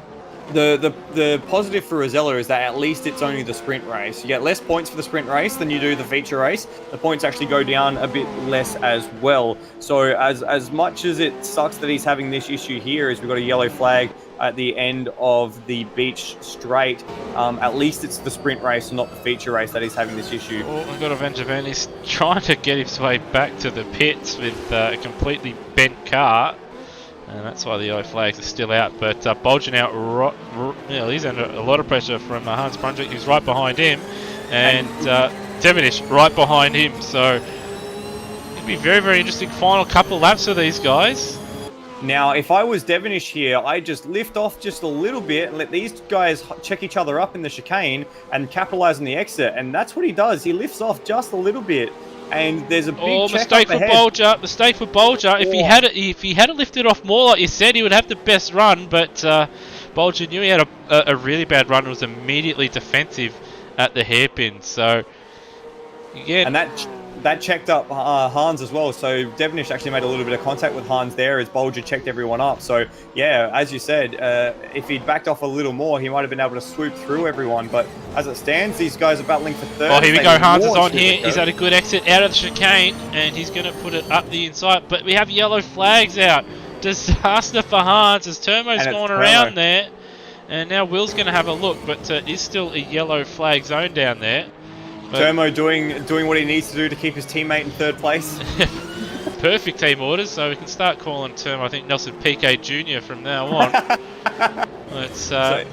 The positive for Rosella is that at least it's only the sprint race. You get less points for the sprint race than you do the feature race. The points actually go down a bit less as well. So as much as it sucks that he's having this issue here, is we've got a yellow flag at the end of the beach straight. At least it's the sprint race and not the feature race that he's having this issue. Oh, we've got Avenger Ben. He's trying to get his way back to the pits with a completely bent car. And that's why the yellow flags are still out. But Bolger now, he's under a lot of pressure from Hans Brunswick, who's right behind him. And Devonish right behind him. So it'll be very, very interesting final couple laps for these guys. Now, if I was Devonish here, I'd just lift off just a little bit and let these guys check each other up in the chicane and capitalize on the exit. And that's what he does. He lifts off just a little bit. And there's a big mistake for Bolger. Mistake for Bolger. If he had lifted off more, like you said, he would have the best run. But Bolger knew he had a really bad run. It was immediately defensive at the hairpin. So again, and that checked up Hans as well. So Devonish actually made a little bit of contact with Hans there as Bolger checked everyone up. So yeah, as you said, if he'd backed off a little more, he might have been able to swoop through everyone. But as it stands, these guys are battling for third. Oh, here we go. Hans is on here. He's had a good exit out of the chicane, and he's going to put it up the inside. But we have yellow flags out. Disaster for Hans as Turmo's gone around there. And now Will's going to have a look, but is still a yellow flag zone down there. But Turmo doing what he needs to do to keep his teammate in third place. Perfect team orders, so we can start calling Turmo, I think, Nelson PK Jr. from now on. So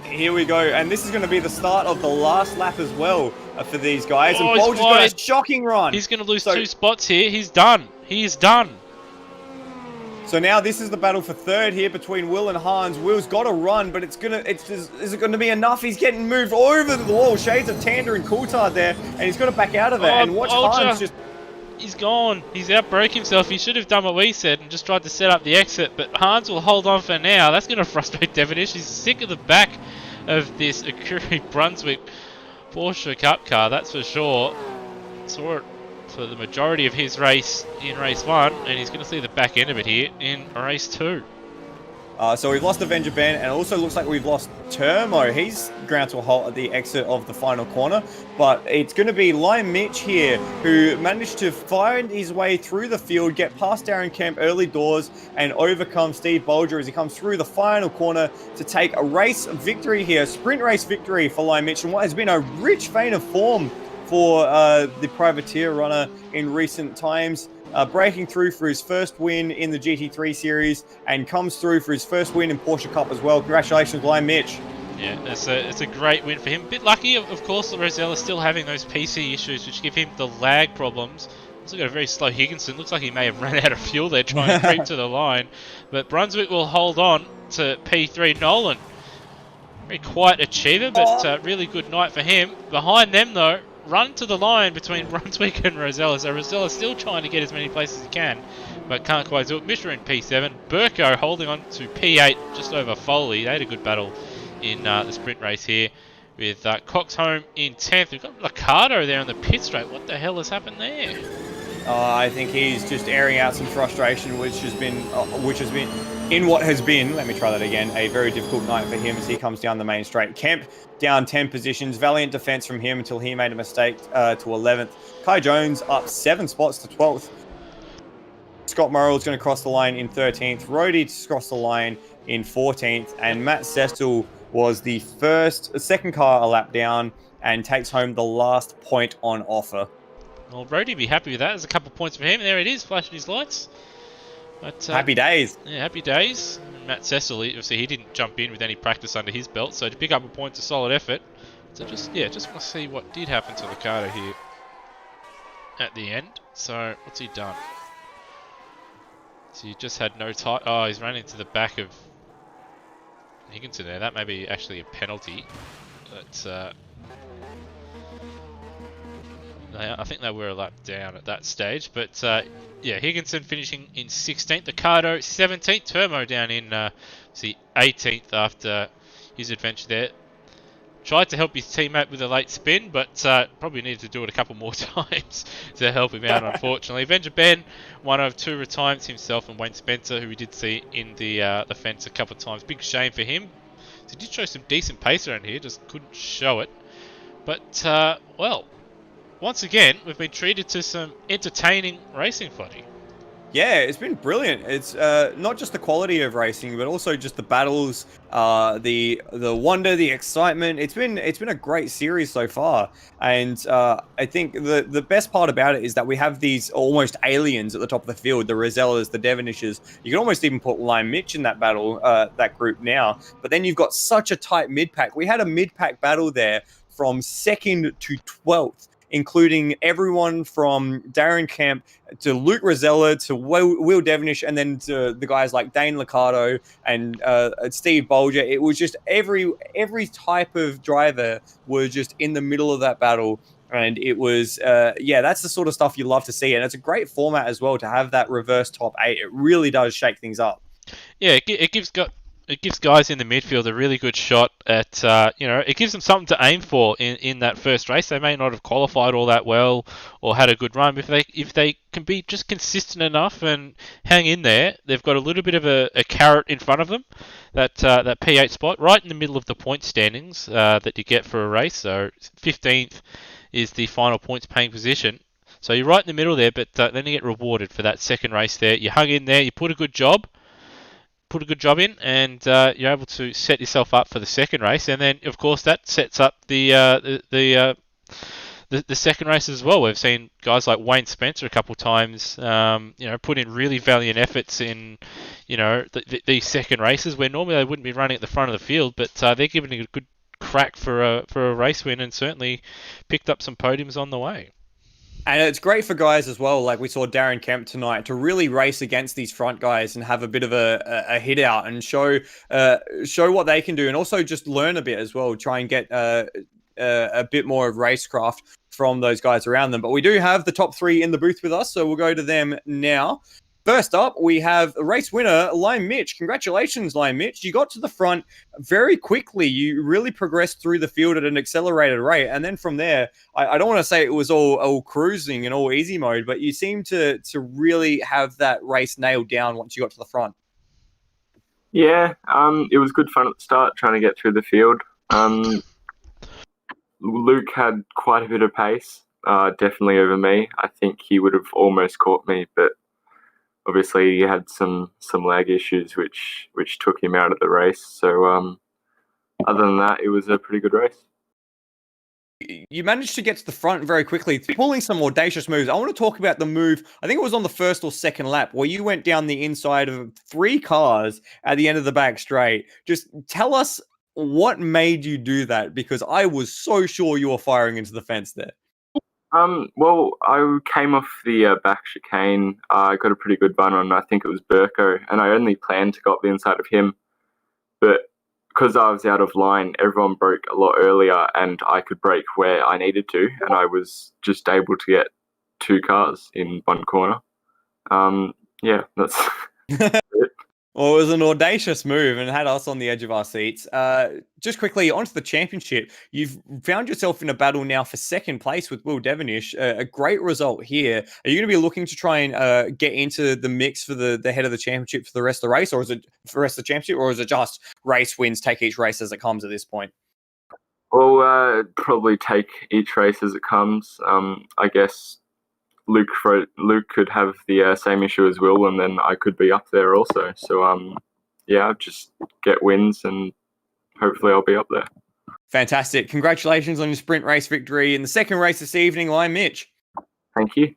here we go, and this is going to be the start of the last lap as well for these guys. And Bolger's got a shocking run. He's going to lose 2 spots here. He's done. He is done. So now this is the battle for third here between Will and Hans. Will's got to run, but is it going to be enough? He's getting moved over the wall. Shades of Tander and Coulthard there, and he's got to back out of there. And watch Hans just... He's gone. He's outbroke himself. He should have done what we said and just tried to set up the exit, but Hans will hold on for now. That's going to frustrate Devonish. He's sick of the back of this Akuri Brunswick Porsche Cup car, that's for sure. Saw it for the majority of his race in race 1, and he's going to see the back end of it here in race 2. So we've lost Avenger Ben, and it also looks like we've lost Termo. He's ground to a halt at the exit of the final corner, but it's going to be Lime Mitch here, who managed to find his way through the field, get past Darren Kemp early doors, and overcome Steve Bolger as he comes through the final corner to take a race victory here, sprint race victory for Lime Mitch, and what has been a rich vein of form for the privateer runner in recent times. Breaking through for his first win in the GT3 series and comes through for his first win in Porsche Cup as well. Congratulations, Lime Mitch. Yeah, it's a great win for him. Bit lucky, of course, that Rosella's still having those PC issues, which give him the lag problems. Also got a very slow Higginson. Looks like he may have run out of fuel there trying to creep to the line. But Brunswick will hold on to P3. Nolan, very quiet achiever, but really good night for him. Behind them, though, run to the line between Brunswick and Rosella. So Rosella's still trying to get as many places as he can, but can't quite do it. Mishra in P7. Burko holding on to P8, just over Foley. They had a good battle in the sprint race here, with Cox home in 10th. We've got Ricardo there on the pit straight. What the hell has happened there? I think he's just airing out some frustration, which has been in what has been, let me try that again, a very difficult night for him as he comes down the main straight. Kemp down 10 positions. Valiant defense from him until he made a mistake to 11th. Kai Jones up 7 spots to 12th. Scott Morrell's going to cross the line in 13th. Rhodey to cross the line in 14th. And Matt Sestel was the second car a lap down and takes home the last point on offer. Well, Rhodey be happy with that. There's a couple of points for him. There it is, flashing his lights. But, happy days. Yeah, happy days. Matt Cecil, obviously, he didn't jump in with any practice under his belt, so to pick up a point, a solid effort. So just want to see what did happen to Ricardo here at the end. So what's he done? So he just had no time. Oh, he's run into the back of Higginson there. That may be actually a penalty. But I think they were a lap down at that stage. But yeah, Higginson finishing in 16th. Ricardo 17th. Termo down in 18th after his adventure there. Tried to help his teammate with a late spin, but probably needed to do it a couple more times to help him out, unfortunately. Avenger Ben, one of 2 retirements himself, and Wayne Spencer, who we did see in the fence a couple of times. Big shame for him. So he did show some decent pace around here, just couldn't show it. But, well, once again, we've been treated to some entertaining racing footy. Yeah, it's been brilliant. It's not just the quality of racing, but also just the battles, the wonder, the excitement. It's been a great series so far, and I think the best part about it is that we have these almost aliens at the top of the field: the Rosellas, the Devonishes. You can almost even put Lime Mitch in that battle, that group now. But then you've got such a tight mid pack. We had a mid pack battle there from 2nd to 12th. Including everyone from Darren Kemp to Luke Rosella to Will Devonish, and then to the guys like Dane Liccardo and Steve Bolger. It was just every type of driver was just in the middle of that battle. And it was, that's the sort of stuff you love to see. And it's a great format as well to have that reverse top 8. It really does shake things up. Yeah, it gives guys in the midfield a really good shot at, it gives them something to aim for in that first race. They may not have qualified all that well or had a good run. If they can be just consistent enough and hang in there, they've got a little bit of a carrot in front of them, that P8 spot, right in the middle of the point standings that you get for a race. So 15th is the final points paying position. So you're right in the middle there, but then you get rewarded for that second race there. You hung in there, you put a good job in, and you're able to set yourself up for the second race, and then of course that sets up the second race as well. We've seen guys like Wayne Spencer a couple of times, put in really valiant efforts in, these second races where normally they wouldn't be running at the front of the field, but they're giving it a good crack for a race win, and certainly picked up some podiums on the way. And it's great for guys as well, like we saw Darren Kemp tonight, to really race against these front guys and have a bit of a hit out and show what they can do, and also just learn a bit as well. Try and get a bit more of racecraft from those guys around them. But we do have the top three in the booth with us, so we'll go to them now. First up, we have race winner, Lime Mitch. Congratulations, Lime Mitch. You got to the front very quickly. You really progressed through the field at an accelerated rate. And then from there, I don't want to say it was all cruising and all easy mode, but you seem to really have that race nailed down once you got to the front. Yeah, it was good fun at the start trying to get through the field. Luke had quite a bit of pace, definitely over me. I think he would have almost caught me, but obviously he had some lag issues which took him out of the race. So other than that, it was a pretty good race. You managed to get to the front very quickly, pulling some audacious moves. I want to talk about the move, I think it was on the first or second lap, where you went down the inside of 3 cars at the end of the back straight. Just tell us what made you do that, because I was so sure you were firing into the fence there. Well, I came off the back chicane. I got a pretty good run on, I think it was Burko, and I only planned to go up the inside of him. But because I was out of line, everyone broke a lot earlier, and I could brake where I needed to, and I was just able to get 2 cars in one corner. Yeah, that's it. Well, it was an audacious move and had us on the edge of our seats. Just quickly, onto the championship. You've found yourself in a battle now for second place with Will Devonish. A great result here. Are you going to be looking to try and get into the mix for the head of the championship for the rest of the race, or is it for the rest of the championship, or is it just race wins, take each race as it comes at this point? Well, probably take each race as it comes. I guess Luke could have the same issue as Will, and then I could be up there also. So, yeah, just get wins, and hopefully I'll be up there. Fantastic. Congratulations on your sprint race victory in the second race this evening, Lime Mitch. Thank you.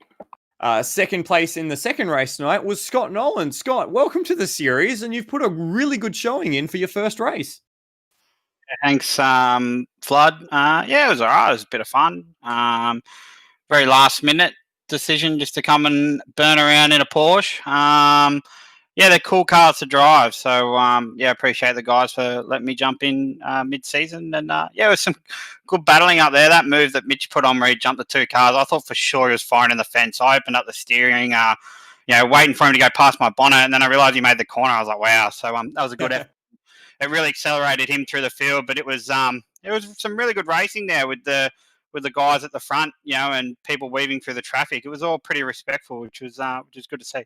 Second place in the second race tonight was Scott Nolan. Scott, welcome to the series, and you've put a really good showing in for your first race. Thanks, Flood. Yeah, it was all right. It was a bit of fun. Very last minute decision just to come and burn around in a Porsche. Yeah, they're cool cars to drive. So, yeah, appreciate the guys for letting me jump in mid-season. And, yeah, it was some good battling up there. That move that Mitch put on where he jumped the 2 cars, I thought for sure he was firing in the fence. I opened up the steering, waiting for him to go past my bonnet, and then I realised he made the corner. I was like, wow. So that was a good effort. It really accelerated him through the field, but it was some really good racing there with the guys at the front, and people weaving through the traffic. It was all pretty respectful, which was good to see.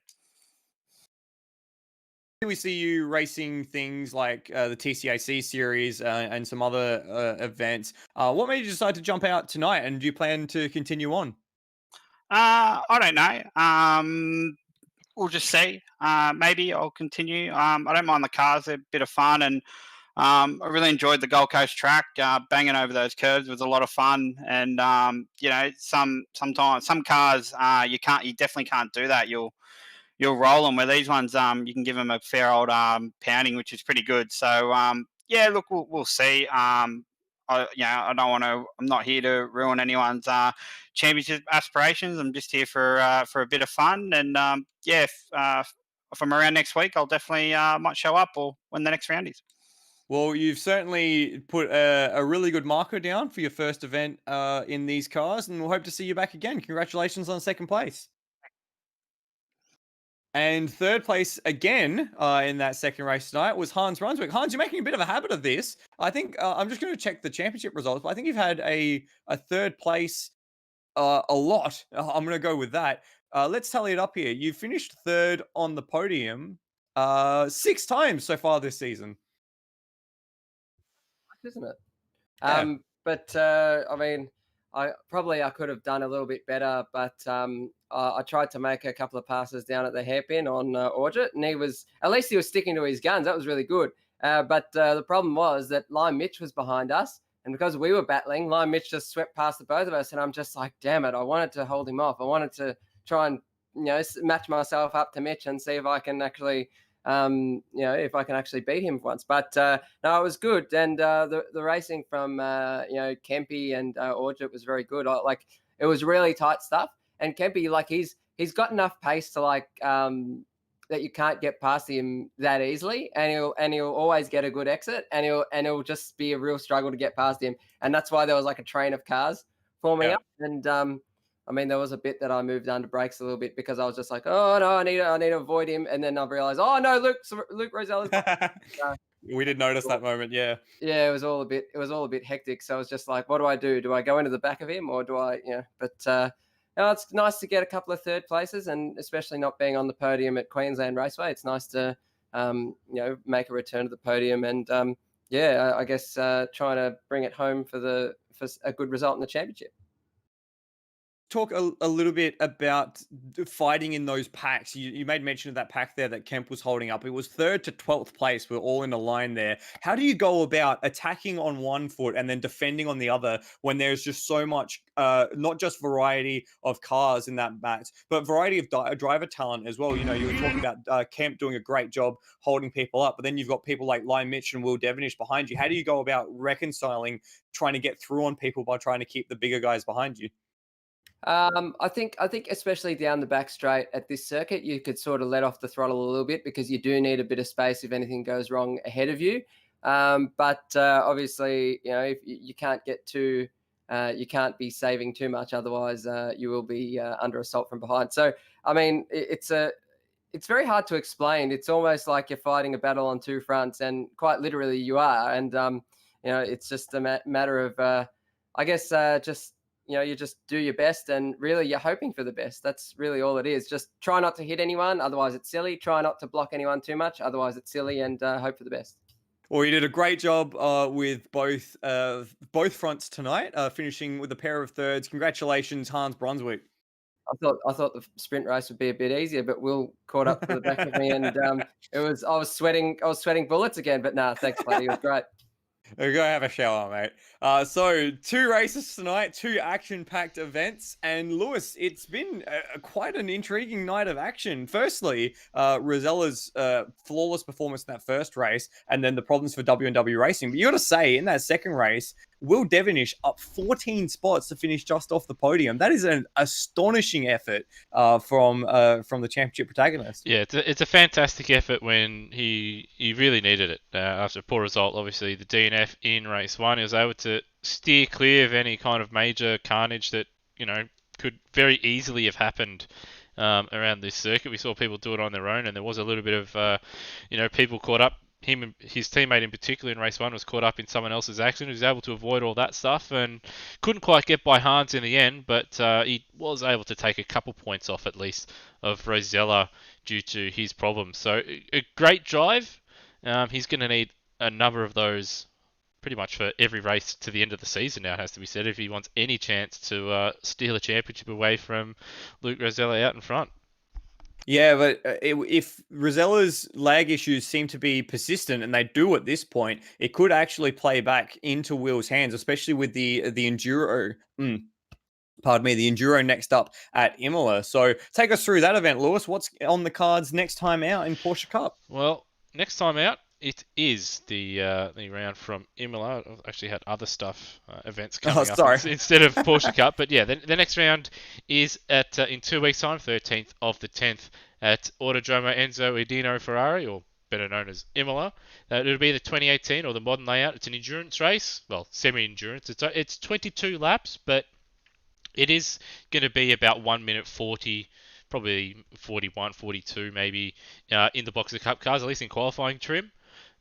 We see you racing things like the TCAC series and some other events. What made you decide to jump out tonight, and do you plan to continue on? I don't know. We'll just see. Maybe I'll continue. I don't mind the cars; they're a bit of fun, and I really enjoyed the Gold Coast track. Banging over those curves was a lot of fun, and sometimes some cars you definitely can't do that. You'll roll them. Where these ones, you can give them a fair old pounding, which is pretty good. So yeah, look, we'll see. I don't want to. I'm not here to ruin anyone's championship aspirations. I'm just here for a bit of fun, and yeah, if I'm around next week, I'll definitely might show up or when the next round is. Well, you've certainly put a really good marker down for your first event in these cars, and we'll hope to see you back again. Congratulations on second place. And third place again in that second race tonight was Hans Brunswick. Hans, you're making a bit of a habit of this. I think I'm just going to check the championship results, but I think you've had a third place a lot. I'm going to go with that. Let's tally it up here. You finished third on the podium 6 times so far this season. Isn't it? Yeah. But I mean, I could have done a little bit better, but I tried to make a couple of passes down at the hairpin on Orchard, and he was sticking to his guns. That was really good. But the problem was that Lime Mitch was behind us, and because we were battling, Lime Mitch just swept past the both of us, and I'm just like, damn it! I wanted to hold him off. I wanted to try and match myself up to Mitch and see if I can actually. If I can actually beat him once. But no, it was good. And the racing from, Kempy and Orchard was very good. It was really tight stuff. And Kempy, like he's got enough pace to like that you can't get past him that easily, and he'll always get a good exit, and he'll just be a real struggle to get past him. And that's why there was like a train of cars forming up. And I mean, there was a bit that I moved under brakes a little bit because I was just like, oh no, I need to avoid him. And then I realized, oh no, Luke Rosella's. We did notice that moment, yeah. Yeah, it was all a bit hectic. So I was just like, what do I do? Do I go into the back of him or do I, But it's nice to get a couple of third places, and especially not being on the podium at Queensland Raceway. It's nice to, make a return to the podium, and I guess trying to bring it home for a good result in the championship. Talk a little bit about fighting in those packs. You made mention of that pack there that Kemp was holding up. It was 3rd to 12th place. We're all in a line there. How do you go about attacking on one foot and then defending on the other when there's just so much, not just variety of cars in that match, but variety of driver talent as well? You know, you were talking about Kemp doing a great job holding people up, but then you've got people like Lime Mitch and Will Devonish behind you. How do you go about reconciling trying to get through on people by trying to keep the bigger guys behind you? I think especially down the back straight at this circuit, you could sort of let off the throttle a little bit because you do need a bit of space if anything goes wrong ahead of you. But obviously, if you can't get too, you can't be saving too much, otherwise you will be under assault from behind. So I mean, it's very hard to explain. It's almost like you're fighting a battle on two fronts, and quite literally you are. And it's just a matter of, I guess, you just do your best, and really you're hoping for the best. That's really all it is. Just try not to hit anyone, otherwise it's silly. Try not to block anyone too much, otherwise it's silly, and hope for the best. Well, you did a great job with both fronts tonight, finishing with a pair of thirds. Congratulations, Hans Brunswick. I thought the sprint race would be a bit easier, but Will caught up to the back of me, and I was sweating bullets again. But nah, thanks, buddy. It was great. Go have a shower, mate. So 2 races tonight, 2 action-packed events, and Lewis, it's been quite an intriguing night of action. Firstly, Rosella's flawless performance in that first race, and then the problems for W&W Racing. But you got to say, in that second race, Will Devonish up 14 spots to finish just off the podium. That is an astonishing effort from the championship protagonist. Yeah, it's a fantastic effort when he really needed it after a poor result. Obviously, the DNF in race 1, he was able to steer clear of any kind of major carnage that could very easily have happened around this circuit. We saw people do it on their own, and there was a little bit of people caught up. Him and his teammate in particular in race 1 was caught up in someone else's accident. He was able to avoid all that stuff and couldn't quite get by Hans in the end, but he was able to take a couple points off at least of Rosella due to his problems. So a great drive. He's going to need a number of those pretty much for every race to the end of the season now, it has to be said, if he wants any chance to steal a championship away from Luke Rosella out in front. Yeah, but if Rosella's lag issues seem to be persistent, and they do at this point, it could actually play back into Will's hands, especially with the Enduro. Pardon me, the Enduro next up at Imola. So take us through that event, Lewis. What's on the cards next time out in Porsche Cup? Well, next time out, it is the round from Imola. I've actually had other events coming up instead of Porsche Cup. But yeah, the next round is at in 2 weeks' time, 13th of the 10th at Autodromo Enzo Edino Ferrari, or better known as Imola. It'll be the 2018 or the modern layout. It's an endurance race, well, semi-endurance. It's 22 laps, but it is going to be about 1 minute 40. Probably 41, 42 maybe in the Boxer Cup cars, at least in qualifying trim.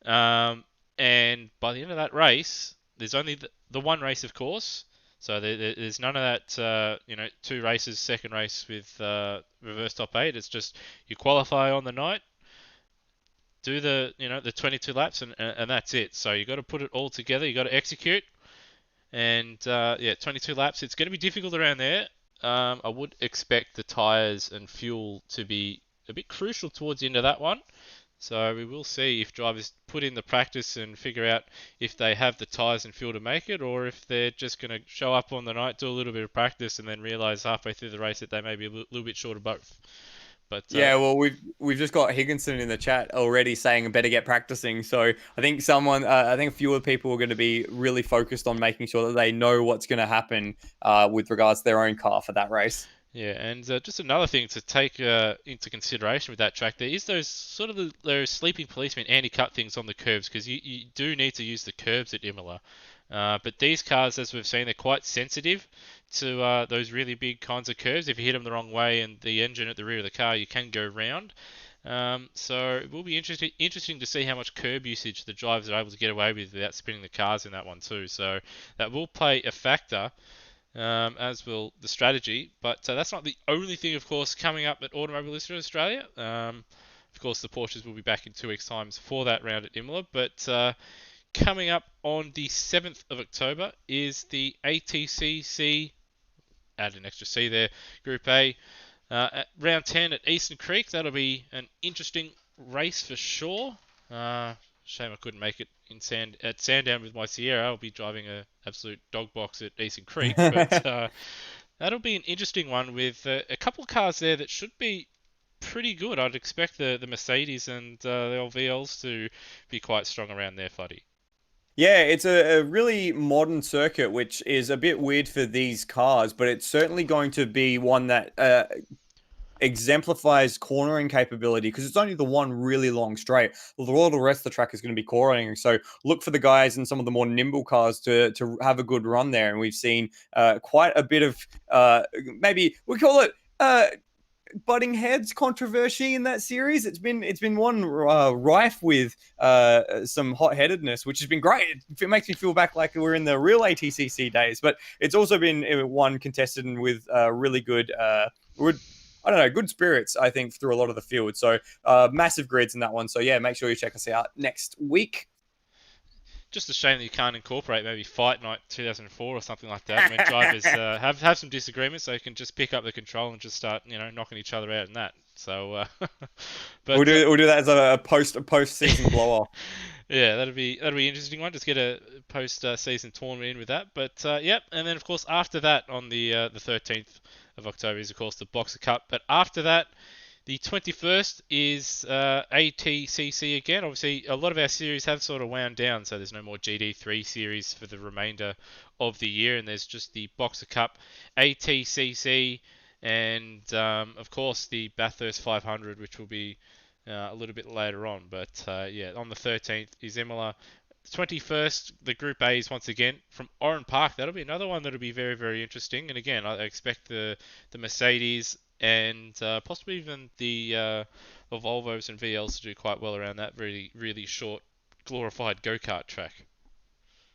And by the end of that race, there's only the one race, of course. So there's none of that, 2 races, second race with reverse top 8. It's just you qualify on the night, do the 22 laps, and that's it. So you got to put it all together. You got to execute. And 22 laps. It's going to be difficult around there. I would expect the tyres and fuel to be a bit crucial towards the end of that one. So we will see if drivers put in the practice and figure out if they have the tyres and fuel to make it, or if they're just going to show up on the night, do a little bit of practice, and then realise halfway through the race that they may be a little bit short of both. But yeah, well, we've just got Higginson in the chat already saying better get practicing. So I think a few of the people are going to be really focused on making sure that they know what's going to happen with regards to their own car for that race. Yeah, and just another thing to take into consideration with that track, there is those sort of those sleeping policemen anti-cut things on the curves, because you do need to use the curbs at Imola. But these cars, as we've seen, they're quite sensitive to those really big kinds of curves. If you hit them the wrong way and the engine at the rear of the car, you can go round. So it will be interesting to see how much curb usage the drivers are able to get away with without spinning the cars in that one too. So that will play a factor, as will the strategy. But that's not the only thing, of course, coming up at Automobilista Australia. Of course, the Porsches will be back in 2 weeks' time for that round at Imola. But coming up on the 7th of October is the ATCC, add an extra C there, Group A. At round 10 at Eastern Creek, that'll be an interesting race for sure. Shame I couldn't make it at Sandown with my Sierra. I'll be driving a absolute dog box at Eastern Creek, but that'll be an interesting one with a couple of cars there that should be pretty good. I'd expect the Mercedes and the LVLs to be quite strong around there, Floody. Yeah, it's a really modern circuit, which is a bit weird for these cars, but it's certainly going to be one that exemplifies cornering capability, because it's only the one really long straight. All the rest of the track is going to be cornering. So look for the guys in some of the more nimble cars to have a good run there. And we've seen quite a bit of maybe we call it butting heads controversy in that series. It's been one rife with some hot-headedness, which has been great. It makes me feel back like we're in the real ATCC days. But it's also been one contested and with really good good spirits, I think, through a lot of the field. So massive grids in that one. So yeah, make sure you check us out next week. Just a shame that you can't incorporate maybe Fight Night 2004 or something like that, when drivers have some disagreements, so you can just pick up the control and just start knocking each other out in that. So but we'll do that as a post season blow off. Yeah, that'll be an interesting one. Just get a post season tournament in with that. But yep, and then of course after that on the 13th of October is of course the Boxer Cup. But after that, the 21st is ATCC again. Obviously, a lot of our series have sort of wound down, so there's no more GD3 series for the remainder of the year, and there's just the Boxer Cup, ATCC, and of course the Bathurst 500, which will be a little bit later on. But yeah, on the 13th is Imola. The 21st, the Group A is once again from Oran Park. That'll be another one that'll be very, very interesting. And again, I expect the Mercedes and possibly even the Volvos and VLs to do quite well around that really, really short, glorified go-kart track.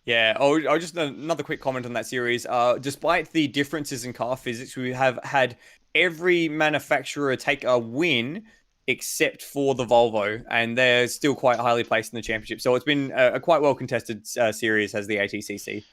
Yeah, just another quick comment on that series. Despite the differences in car physics, we have had every manufacturer take a win except for the Volvo, and they're still quite highly placed in the championship. So it's been a quite well contested series, has the ATCC.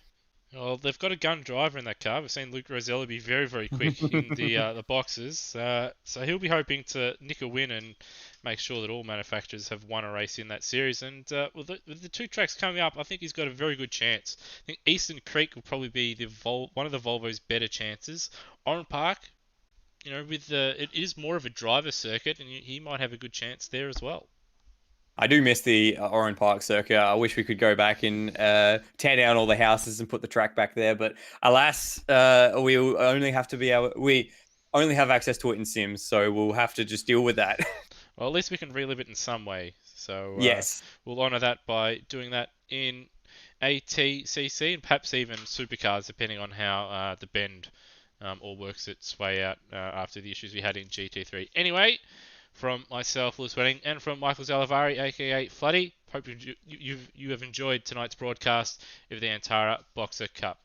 Well, they've got a gun driver in that car. We've seen Luke Rosella be very, very quick in the boxes. So he'll be hoping to nick a win and make sure that all manufacturers have won a race in that series. And with the two tracks coming up, I think he's got a very good chance. I think Eastern Creek will probably be one of the Volvo's better chances. Oran Park, it is more of a driver circuit, and he might have a good chance there as well. I do miss the Oran Park circuit. I wish we could go back and tear down all the houses and put the track back there. But alas, we only have access to it in Sims, so we'll have to just deal with that. Well, at least we can relive it in some way. So yes, we'll honour that by doing that in ATCC and perhaps even supercars, depending on how the bend all works its way out after the issues we had in GT3. Anyway, from myself, Lewis Wedding, and from Michael Zalavari, aka Floody, hope you have enjoyed tonight's broadcast of the Antara Boxer Cup.